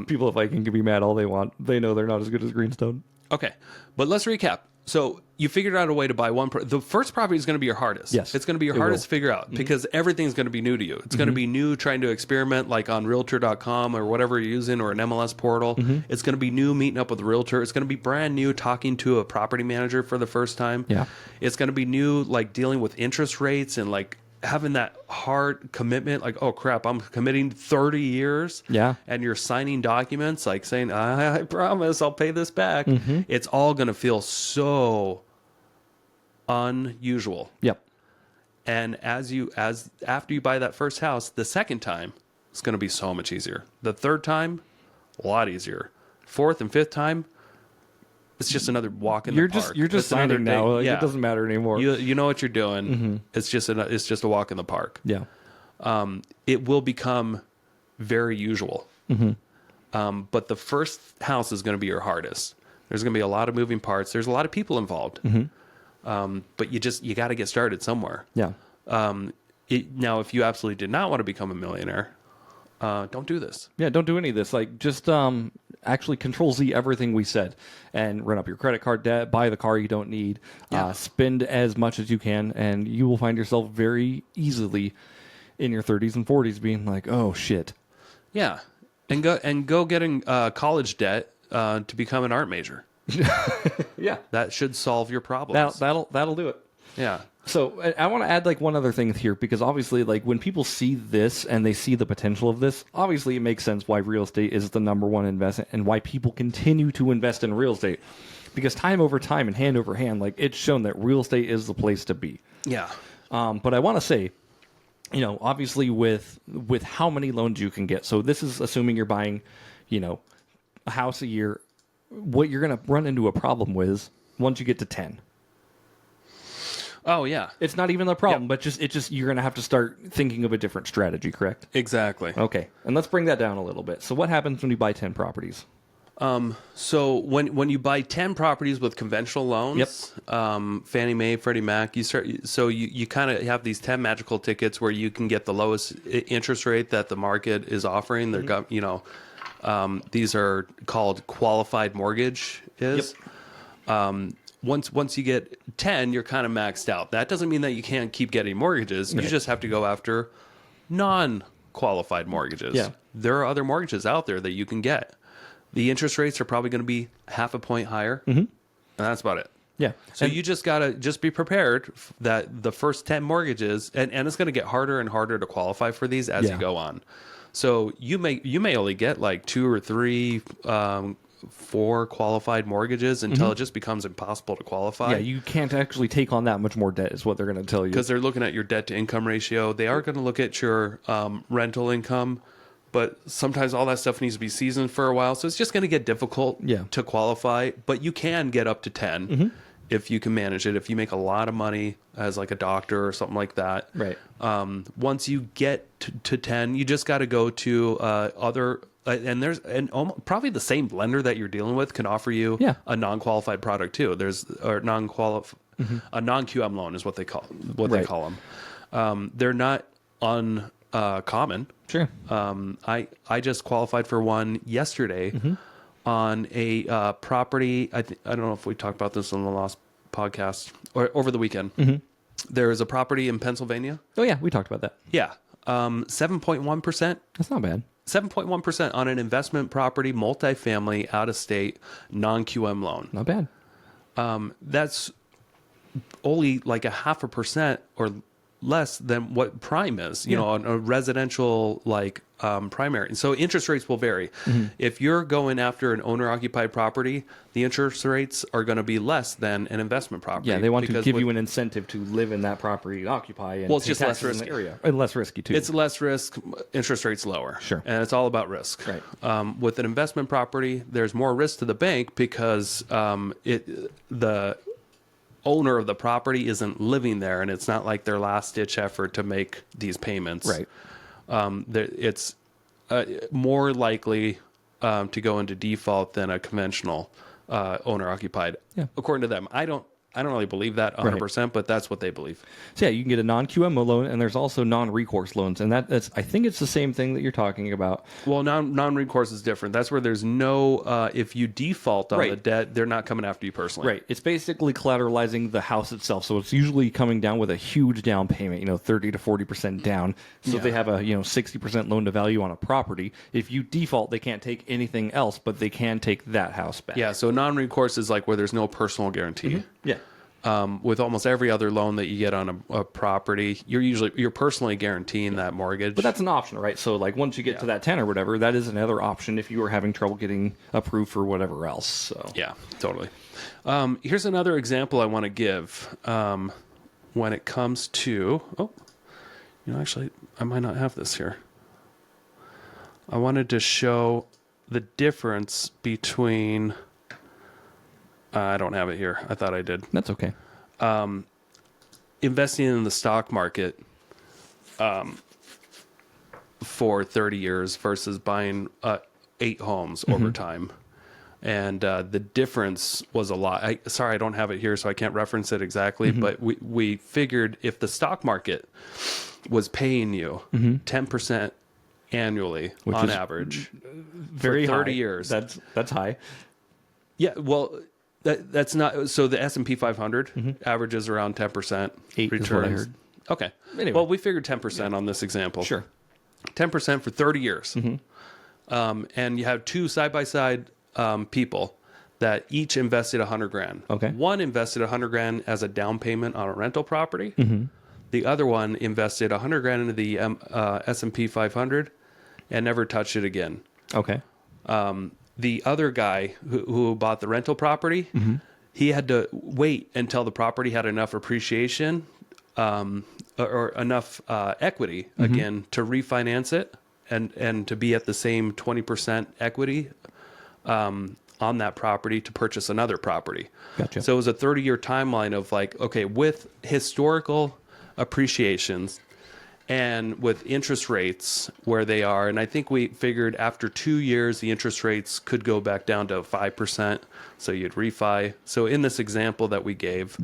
People at Viking can be mad all they want. They know they're not as good as Greenstone. Okay, but let's recap. So you figured out a way to buy one. The first property is going to be your hardest. Yes, it's going to be your it hardest will. to figure out because everything's going to be new to you. It's going to be new trying to experiment like on realtor.com or whatever you're using or an MLS portal. It's going to be new meeting up with a realtor. It's going to be brand new talking to a property manager for the first time. Yeah. It's going to be new like dealing with interest rates and like having that hard commitment, like, oh crap, I'm committing 30 years. Yeah. And you're signing documents like saying, I promise I'll pay this back. It's all going to feel so unusual. Yep. And after you buy that first house, the second time it's going to be so much easier. The third time, a lot easier. Fourth and fifth time, it's just another walk in the park. You're just It's another signing now. day. Like, Yeah. It doesn't matter anymore. You know what you're doing. It's just a walk in the park. Yeah. It will become very usual. But the first house is going to be your hardest. There's going to be a lot of moving parts. There's a lot of people involved. But you got to get started somewhere. Yeah. Now, if you absolutely did not want to become a millionaire, don't do this. Yeah, don't do any of this. Like, just actually Control-Z everything we said and run up your credit card debt, buy the car you don't need, spend as much as you can, and you will find yourself very easily in your 30s and 40s being like, oh, shit. Yeah. And go getting college debt to become an art major. Yeah. That should solve your problems. That'll do it. Yeah. So I want to add like one other thing here, because obviously like when people see this and they see the potential of this, obviously it makes sense why real estate is the number one investment and why people continue to invest in real estate, because time over time and hand over hand, like it's shown that real estate is the place to be. Yeah. But I want to say, obviously with how many loans you can get. So this is assuming you're buying, a house a year. What you're going to run into a problem with once you get to 10. Oh, yeah. It's not even a problem, but you're going to have to start thinking of a different strategy, correct? Exactly. Okay. And let's bring that down a little bit. So what happens when you buy 10 properties? So when you buy 10 properties with conventional loans, Fannie Mae, Freddie Mac, you kind of have these 10 magical tickets where you can get the lowest interest rate that the market is offering. They're these are called qualified mortgages. Once you get 10, you're kind of maxed out. That doesn't mean that you can't keep getting mortgages. Right. You just have to go after non-qualified mortgages. Yeah. There are other mortgages out there that you can get. The interest rates are probably going to be half a point higher. And that's about it. Yeah. So And- you just got to just be prepared that the first 10 mortgages, and it's going to get harder and harder to qualify for these as Yeah. you go on. So you may only get like 2 or 3, 4 qualified mortgages until it just becomes impossible to qualify. Yeah, you can't actually take on that much more debt is what they're going to tell you. Because they're looking at your debt to income ratio. They are going to look at your rental income, but sometimes all that stuff needs to be seasoned for a while. So it's just going to get difficult to qualify. But you can get up to 10 if you can manage it. If you make a lot of money as like a doctor or something like that. Right. Once you get to 10, you just got to go to other. Probably the same lender that you're dealing with can offer you a non-qualified product too. There's a non-QM loan is what they call they call them. They're not uncommon. Sure. I just qualified for one yesterday on a property. I don't know if we talked about this on the last podcast or over the weekend. There is a property in Pennsylvania. Oh, yeah, we talked about that. Yeah. 7.1%. That's not bad. 7.1% on an investment property, multifamily, out of state, non-QM loan. Not bad. That's only like 0.5% or less than what prime is, you know, on a residential like primary. And so interest rates will vary. If you're going after an owner-occupied property, the interest rates are going to be less than an investment property. Yeah, they want to give you an incentive to live in that property, and occupy, and well, it's pay just less taxes in risky. the area. And less risky too. It's less risk, interest rates lower. Sure. And it's all about risk. Right. With an investment property, there's more risk to the bank because the owner of the property isn't living there, and it's not like their last ditch effort to make these payments. Right. It's more likely to go into default than a conventional owner occupied. Yeah. According to them. I don't really believe that 100%, but that's what they believe. So yeah, you can get a non-QM loan, and there's also non-recourse loans, and that's I think it's the same thing that you're talking about. Well, non-recourse is different. That's where there's no, if you default on Right. the debt, they're not coming after you personally. Right. It's basically collateralizing the house itself. So it's usually coming down with a huge down payment, 30 to 40% down. So they have a, 60% loan to value on a property. If you default, they can't take anything else, but they can take that house back. Yeah, so non-recourse is like where there's no personal guarantee. Yeah. With almost every other loan that you get on a property, you're personally guaranteeing that mortgage. But that's an option, right? So like once you get to that 10 or whatever, that is another option if you are having trouble getting approved for whatever else. So yeah, totally. Here's another example I want to give when it comes to. Actually, I might not have this here. I wanted to show the difference between. I don't have it here. I thought I did. that's okay. Investing in the stock market for 30 years versus buying 8 homes over time. And the difference was a lot. Sorry, I don't have it here, so I can't reference it exactly. But we figured if the stock market was paying you 10% annually on average Very for 30 high. years. That's high. Yeah, well, that's not. So the S&P 500 averages around 10% 8 returns. is what I heard. Okay. Anyway. Well, we figured 10% on this example. Sure. 10% for 30 years. And you have 2 side-by-side people that each invested $100,000. Okay. One invested $100,000 as a down payment on a rental property. The other one invested $100,000 into the S&P 500 and never touched it again. Okay. The other guy who bought the rental property, he had to wait until the property had enough appreciation or enough equity again to refinance it and to be at the same 20% equity on that property to purchase another property. Gotcha. So it was a 30-year timeline of like, okay, with historical appreciations and with interest rates where they are, and I think we figured after 2 years, the interest rates could go back down to 5%. So you'd refi. So in this example that we gave,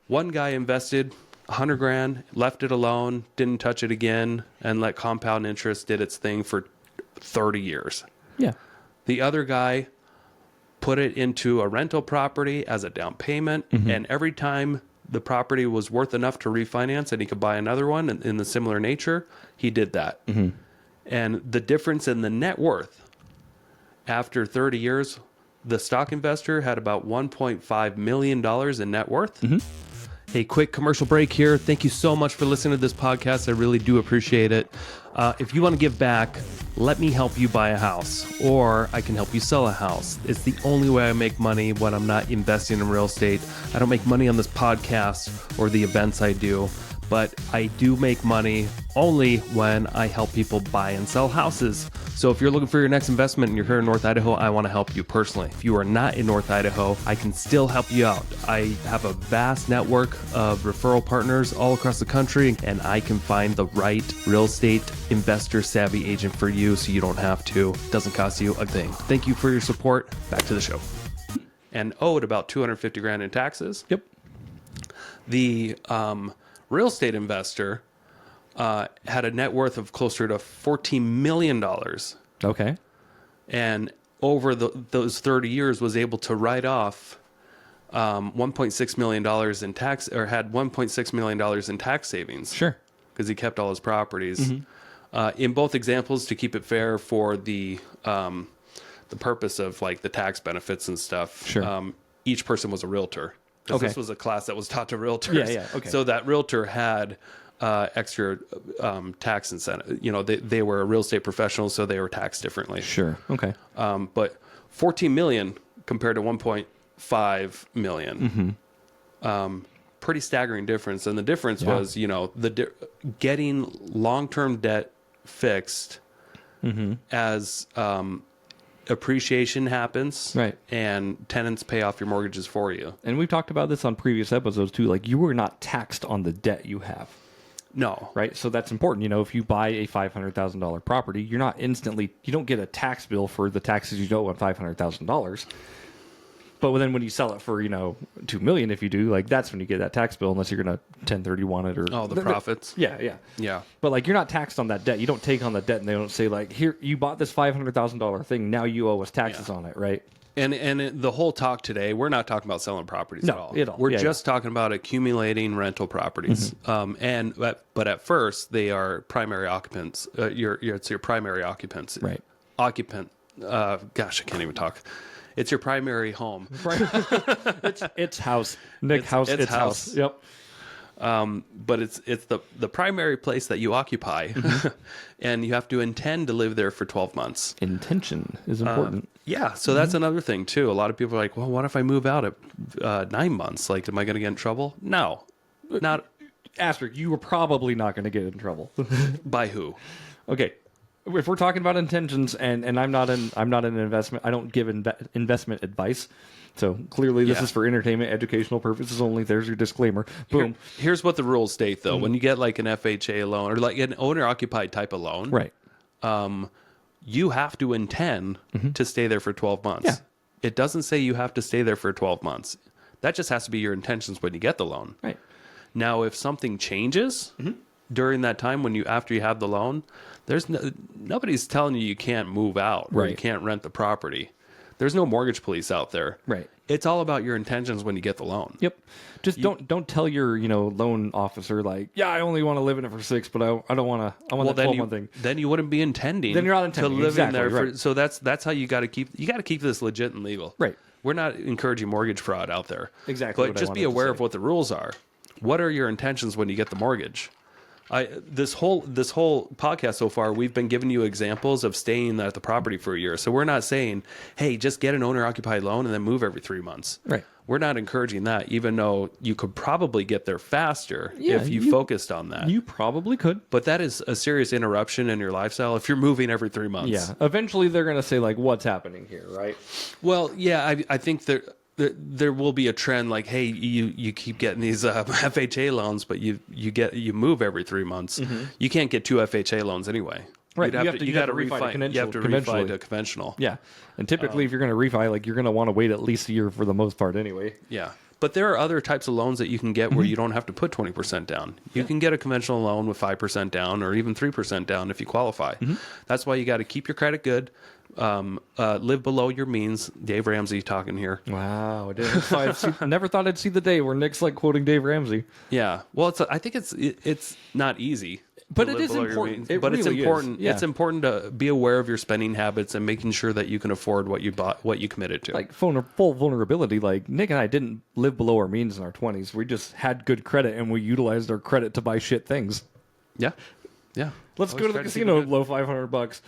one guy invested $100,000, left it alone, didn't touch it again, and let compound interest did its thing for 30 years. Yeah. The other guy put it into a rental property as a down payment, and every time the property was worth enough to refinance and he could buy another one in the similar nature, he did that. And the difference in the net worth after 30 years The stock investor had about $1.5 million in net worth. A quick commercial break here. Thank you so much for listening to this podcast. I really do appreciate it. If you want to give back, let me help you buy a house, or I can help you sell a house. It's the only way I make money when I'm not investing in real estate. I don't make money on this podcast or the events I do, but I do make money only when I help people buy and sell houses. So if you're looking for your next investment and you're here in North Idaho, I want to help you personally. If you are not in North Idaho, I can still help you out. I have a vast network of referral partners all across the country, and I can find the right real estate investor savvy agent for you so you don't have to. It doesn't cost you a thing. Thank you for your support. Back to the show. And owed about $250,000 in taxes. Yep. The real estate investor had a net worth of closer to $14 million. Okay. And over those 30 years was able to write off $1.6 million in tax, or had $1.6 million in tax savings. Sure. Because he kept all his properties. In both examples, to keep it fair for the purpose of like the tax benefits and stuff, Sure. Each person was a realtor. Because Okay. this was a class that was taught to realtors. Yeah, okay. So that realtor had extra tax incentive. You know, they were a real estate professional, so they were taxed differently. Sure. Okay. But 14 million compared to 1.5 million. Pretty staggering difference. And the difference was, you know, getting long-term debt fixed as appreciation happens, Right. and tenants pay off your mortgages for you. And we've talked about this on previous episodes too. Like, you are not taxed on the debt you have, No. right? So that's important. You know, if you buy a $500,000 property, you don't get a tax bill for the taxes you owe on $500,000. But then when you sell it for, you know, $2 million, if you do, like, that's when you get that tax bill, unless you're going to 1031 it or The profits. Yeah. Yeah. But like, you're not taxed on that debt. You don't take on the debt, and they don't say like, here, you bought this $500,000 thing, now you owe us taxes on it, right? And the whole talk today, we're not talking about selling properties No, at all. at all. We're Yeah, just talking about accumulating rental properties. But at first, they are primary occupants. It's your primary occupants. Right. Occupant. Gosh, I can't even talk. It's your primary home. It's house. Nick, It's it's house. Yep. But it's the primary place that you occupy, and you have to intend to live there for 12 months. Intention is important. Yeah, so that's another thing too. A lot of people are like, well, what if I move out at 9 months? Like, am I going to get in trouble? No, not Asterisk, you were probably not going to get in trouble. by who. Okay. If we're talking about intentions, and I'm not an investment, I don't give investment advice. So clearly this Yeah. is for entertainment, educational purposes only. There's your disclaimer. Boom. Here's what the rules state, though. When you get like an FHA loan or like an owner-occupied type of loan, Right. you have to intend to stay there for 12 months. Yeah. It doesn't say you have to stay there for 12 months. That just has to be your intentions when you get the loan. Right. Now, if something changes during that time after you have the loan, nobody's telling you can't move out or you Right. can't rent the property. There's no mortgage police out there. Right. It's all about your intentions when you get the loan. Yep. Just don't tell your loan officer like, yeah, I only want to live in it for 6, but I don't want to. I want the 12-month thing. Then you wouldn't be intending. Then you're not intending, to live exactly, in there. right. So that's how you got to keep this legit and legal. Right. We're not encouraging mortgage fraud out there. Exactly But what I just be wanted to aware say. of what the rules are. What are your intentions when you get the mortgage? This whole podcast so far, we've been giving you examples of staying at the property for a year. So we're not saying, hey, just get an owner-occupied loan and then move every 3 months. Right. We're not encouraging that, even though you could probably get there faster Yeah, if you focused on that. You probably could. But that is a serious interruption in your lifestyle if you're moving every 3 months. Yeah. Eventually, they're going to say like, what's happening here, right? Well, yeah, I think there will be a trend like, hey, you keep getting these FHA loans, but you move every 3 months. You can't get 2 FHA loans anyway. Right. You got to refi to You have to conventionally. refi to conventional. Yeah. And typically, if you're going to refi, like, you're going to want to wait at least a year for the most part anyway. Yeah. But there are other types of loans that you can get where you don't have to put 20% down. You can get a conventional loan with 5% down or even 3% down if you qualify. That's why you got to keep your credit good. Live below your means. Dave Ramsey talking here. Wow. I never thought I'd see the day where Nick's like quoting Dave Ramsey. Yeah. Well, I think it's not easy. But to it live is below your important. means. It But it's really is. important. Yeah. It's important to be aware of your spending habits and making sure that you can afford what you bought, what you committed to. Like full vulnerability. Like Nick and I didn't live below our means in our 20s. We just had good credit and we utilized our credit to buy shit things. Yeah, yeah. Let's Always go to the try keep casino it and blow $500.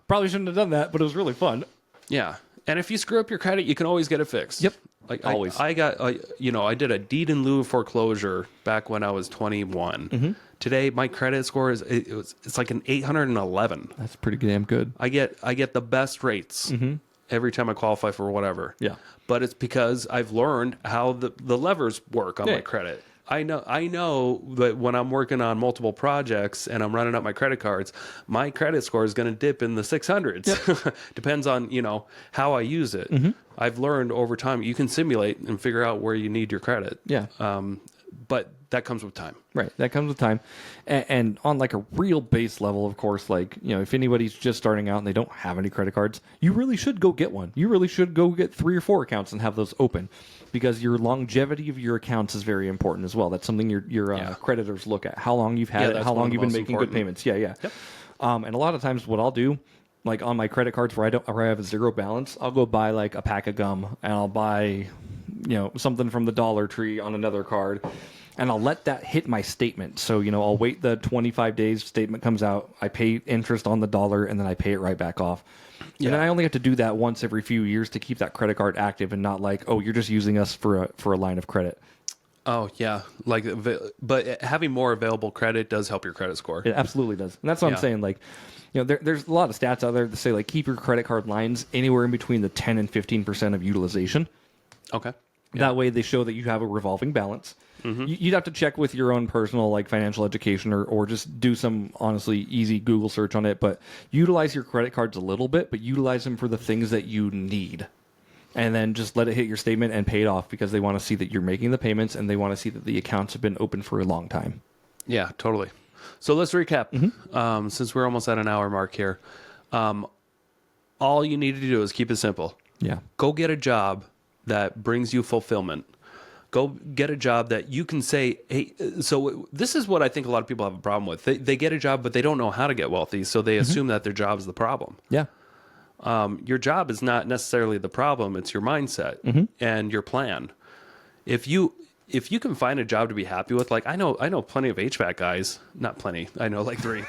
Probably shouldn't have done that, but it was really fun. Yeah, and if you screw up your credit, you can always get it fixed. Yep. Like Always. I got, I did a deed in lieu of foreclosure back when I was 21. Mm-hmm. Today, my credit score is it's like an 811. That's pretty damn good. I get the best rates every time I qualify for whatever. Yeah. But it's because I've learned how the levers work on Yeah. my credit. I know that when I'm working on multiple projects and I'm running up my credit cards, my credit score is going to dip in the 600s. Yep. Depends on, how I use it. Mm-hmm. I've learned over time you can simulate and figure out where you need your credit. Yeah. But that comes with time. Right. That comes with time. And on like a real base level, of course, like, if anybody's just starting out and they don't have any credit cards, you really should go get one. You really should go get 3 or 4 accounts and have those open because your longevity of your accounts is very important as well. That's something your creditors look at. How long you've had it, how long you've been making good payments. Yeah, yeah. Yep. And a lot of times what I'll do, like on my credit cards where I have a zero balance, I'll go buy like a pack of gum and I'll buy, something from the Dollar Tree on another card. And I'll let that hit my statement. So, I'll wait the 25 days, statement comes out, I pay interest on the dollar, and then I pay it right back off. Yeah. And then I only have to do that once every few years to keep that credit card active and not like, oh, you're just using us for a line of credit. Oh, yeah. But having more available credit does help your credit score. It absolutely does. And that's what I'm saying. Like, there's a lot of stats out there that say, like, keep your credit card lines anywhere in between the 10 and 15% of utilization. Okay. That way they show that you have a revolving balance. Mm-hmm. You'd have to check with your own personal like financial education or just do some honestly easy Google search on it. But utilize your credit cards a little bit, but utilize them for the things that you need. And then just let it hit your statement and pay it off because they want to see that you're making the payments and they want to see that the accounts have been open for a long time. Yeah, totally. So let's recap. Since we're almost at an hour mark here. All you need to do is keep it simple. Yeah. Go get a job that brings you fulfillment. Go get a job that you can say, hey, so this is what I think a lot of people have a problem with. They get a job, but they don't know how to get wealthy. So they assume that their job is the problem. Yeah. Your job is not necessarily the problem. It's your mindset and your plan. If you can find a job to be happy with, like I know plenty of HVAC guys, not plenty. I know like 3.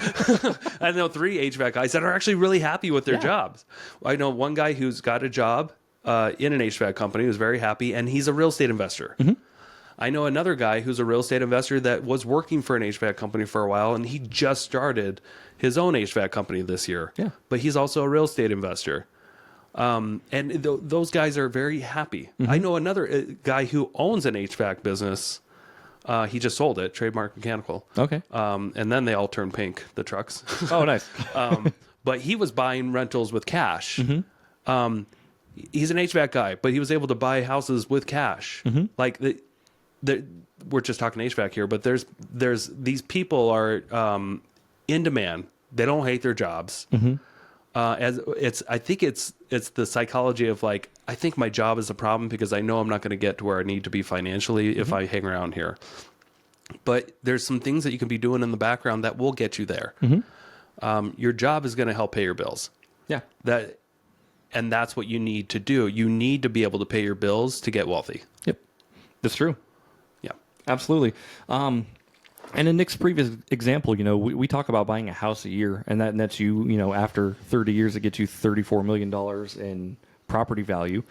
I know 3 HVAC guys that are actually really happy with their jobs. I know one guy who's got a job in an HVAC company who's very happy, and he's a real estate investor. I know another guy who's a real estate investor that was working for an HVAC company for a while, and he just started his own HVAC company this year. Yeah. But he's also a real estate investor. And those guys are very happy. I know another guy who owns an HVAC business. He just sold it, Trademark Mechanical. Okay. And then they all turned pink, the trucks. Oh, nice. But he was buying rentals with cash. He's an HVAC guy, but he was able to buy houses with cash. Like we're just talking HVAC here, but there's these people are in demand. They don't hate their jobs. I think it's the psychology of like, I think my job is a problem because I know I'm not going to get to where I need to be financially if I hang around here. But there's some things that you can be doing in the background that will get you there. Your job is going to help pay your bills. Yeah. And that's what you need to do. You need to be able to pay your bills to get wealthy. Yep. That's true. Yeah. Absolutely. And in Nick's previous example, we talk about buying a house a year, and that nets you, after 30 years, it gets you $34 million in property value,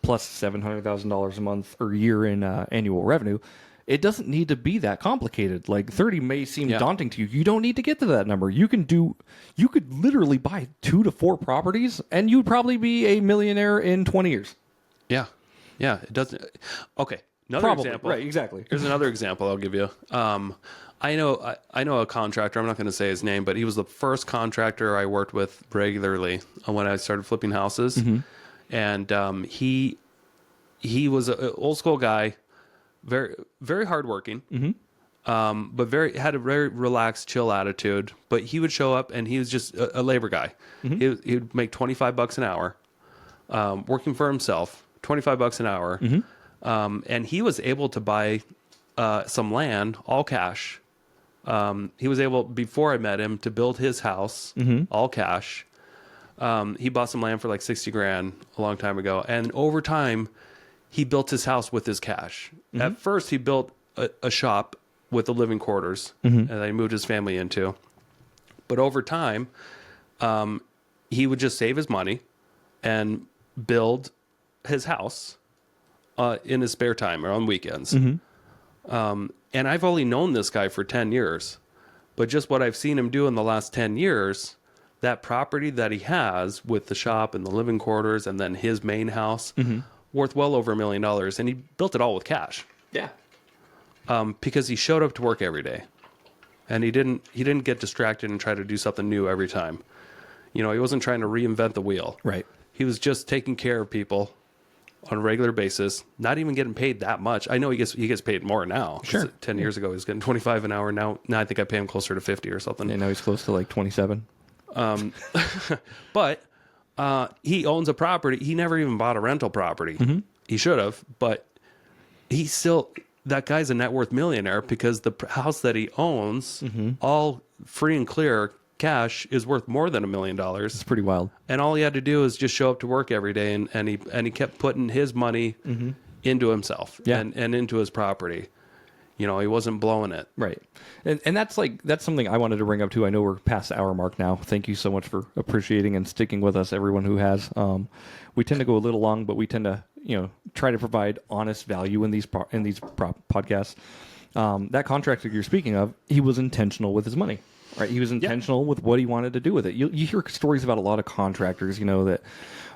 plus $700,000 a month or year in annual revenue. It doesn't need to be that complicated. Like 30 may seem daunting to you. You don't need to get to that number. You could literally buy 2 to 4 properties, and you'd probably be a millionaire in 20 years. Yeah. Yeah. It doesn't. Okay. Another example. Right, exactly. Here's another example I'll give you. I know a contractor. I'm not going to say his name, but he was the first contractor I worked with regularly when I started flipping houses. And he was an old school guy, very very hardworking, but had a very relaxed, chill attitude. But he would show up, and he was just a labor guy. He would make $25 an hour, working for himself. $25 an hour. And he was able to buy some land, all cash, He was able, before I met him, to build his house, all cash. He bought some land for like 60 grand a long time ago. And over time, he built his house with his cash. At first, he built a shop with the living quarters and then he moved his family into. But over time, he would just save his money and build his house in his spare time or on weekends. And I've only known this guy for 10 years. But just what I've seen him do in the last 10 years, that property that he has with the shop and the living quarters and then his main house, worth well over $1 million. And he built it all with cash. Yeah. Because he showed up to work every day. And he didn't get distracted and try to do something new every time. He wasn't trying to reinvent the wheel. Right. He was just taking care of people on a regular basis, not even getting paid that much. I know he gets paid more now. Sure. 10 years ago, he was getting 25 an hour. Now I think I pay him closer to 50 or something. And now he's close to like 27. But he owns a property. He never even bought a rental property. He should have, but that guy's a net worth millionaire because the house that he owns, all free and clear cash, is worth more than $1 million. It's pretty wild. And all he had to do is just show up to work every day, and he kept putting his money into himself and into his property. He wasn't blowing it. Right. And that's something I wanted to bring up too. I know we're past the hour mark now. Thank you so much for appreciating and sticking with us, everyone who has. We tend to go a little long, but we tend to, try to provide honest value in these podcasts. That contractor you're speaking of, he was intentional with his money. Right, he was intentional with what he wanted to do with it. You hear stories about a lot of contractors, that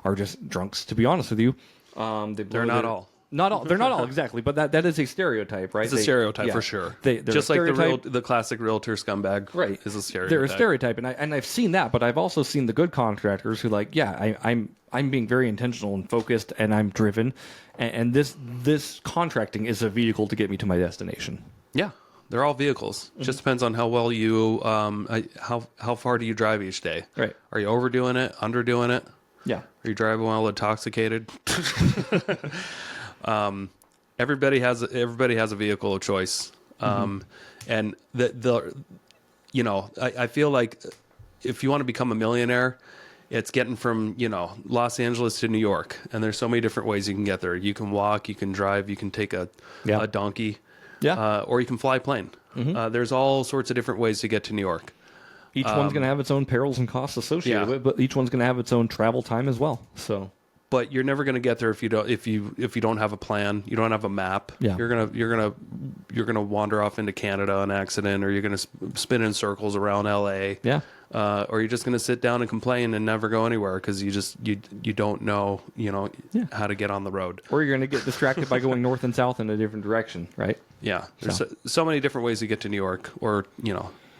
are just drunks. To be honest with you, They're not all. Not all. They're not all exactly, but that is a stereotype, right? It's a stereotype for sure. They're just a like the classic realtor scumbag, right? Is a stereotype. They're a stereotype, and I've seen that, but I've also seen the good contractors who I'm being very intentional and focused, and I'm driven, and this contracting is a vehicle to get me to my destination. Yeah. They're all vehicles. It just depends on how well you, how far do you drive each day? Right. Are you overdoing it, underdoing it? Yeah. Are you driving while intoxicated? Everybody has a vehicle of choice. And I feel like if you want to become a millionaire, it's getting from, Los Angeles to New York. And there's so many different ways you can get there. You can walk, you can drive, you can take a donkey. Yeah. Or you can fly a plane. There's all sorts of different ways to get to New York. Each one's going to have its own perils and costs associated with it, but each one's going to have its own travel time as well. So, but you're never going to get there if you don't have a plan. You don't have a map. Yeah. You're gonna wander off into Canada on accident, or you're gonna spin in circles around L.A. Yeah. Or you're just gonna sit down and complain and never go anywhere because you don't know how to get on the road. Or you're going to get distracted by going north and south in a different direction, right? Yeah. There's so many different ways to get to New York, or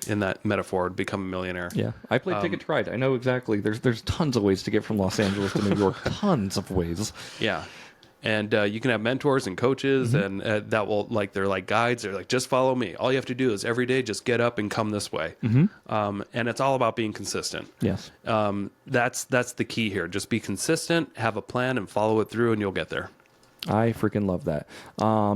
in that metaphor, become a millionaire. Yeah, I played Ticket to Ride. I know exactly. There's tons of ways to get from Los Angeles to New York. Tons of ways. Yeah, and you can have mentors and coaches, and that will they're like guides. They're like, just follow me. All you have to do is every day just get up and come this way. And it's all about being consistent. Yes. That's the key here. Just be consistent, have a plan, and follow it through, and you'll get there. I freaking love that.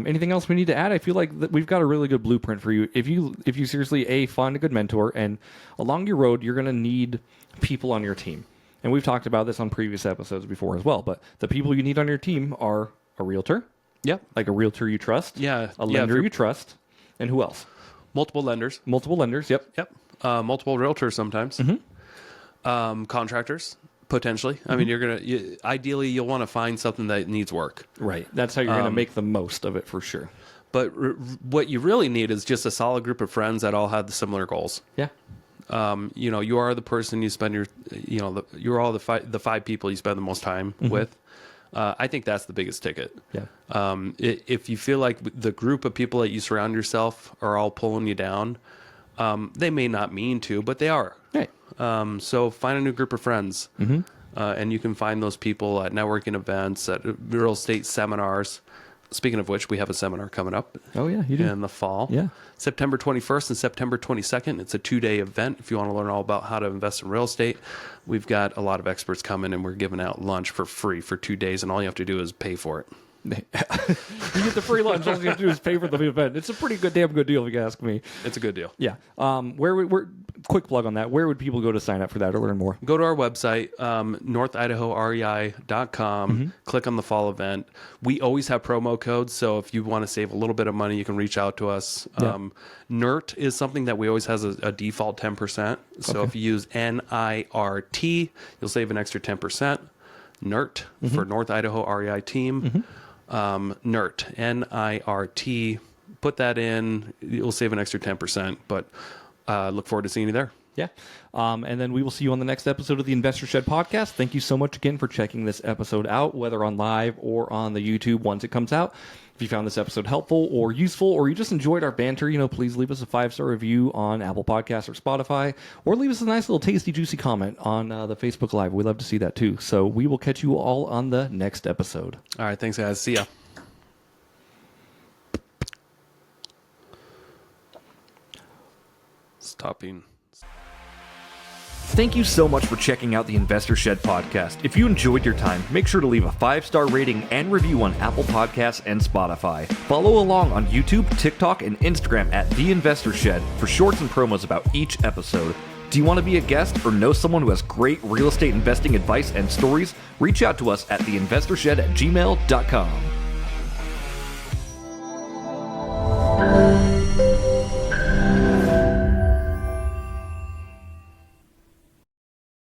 Anything else we need to add? I feel like that we've got a really good blueprint for you. If you seriously find a good mentor, and along your road, you're going to need people on your team. And we've talked about this on previous episodes before as well. But the people you need on your team are a realtor. Yep. Like a realtor you trust. Yeah. A lender you trust. And who else? Multiple lenders. Multiple lenders. Yep. Yep. Multiple realtors sometimes. Contractors. Potentially. I mean, ideally, you'll want to find something that needs work. Right. That's how you're going to make the most of it for sure. But what you really need is just a solid group of friends that all have the similar goals. Yeah. You are the person you spend you're all the five people you spend the most time with. I think that's the biggest ticket. Yeah. If you feel like the group of people that you surround yourself are all pulling you down, they may not mean to, but they are. Right. So find a new group of friends, and you can find those people at networking events, at real estate seminars. Speaking of which, we have a seminar coming up. Oh yeah, you do. In the fall. Yeah. September 21st and September 22nd. It's a 2-day event. If you want to learn all about how to invest in real estate, we've got a lot of experts coming, and we're giving out lunch for free for 2 days, and all you have to do is pay for it. You get the free lunch. All you have to do is pay for the event. It's a pretty damn good deal if you ask me. It's a good deal. Yeah. Quick plug on that. Where would people go to sign up for that or learn more? Go to our website, northidahorei.com. Click on the fall event. We always have promo codes, so if you want to save a little bit of money, you can reach out to us. NERT is something that we always has a default 10%. So if you use NIRT, you'll save an extra 10%. NERT for North Idaho REI team. NERT, NIRT. Put that in. You'll save an extra 10%. But look forward to seeing you there. Yeah. And then we will see you on the next episode of the Investor Shed podcast. Thank you so much again for checking this episode out, whether on live or on the YouTube once it comes out. If you found this episode helpful or useful, or you just enjoyed our banter, please leave us a 5-star review on Apple Podcasts or Spotify, or leave us a nice little tasty, juicy comment on the Facebook Live. We'd love to see that too. So we will catch you all on the next episode. All right. Thanks, guys. See ya. Stopping. Thank you so much for checking out the Investor Shed podcast. If you enjoyed your time, make sure to leave a 5-star rating and review on Apple Podcasts and Spotify. Follow along on YouTube, TikTok, and Instagram at The Investor Shed for shorts and promos about each episode. Do you want to be a guest or know someone who has great real estate investing advice and stories? Reach out to us at theinvestorshed@gmail.com.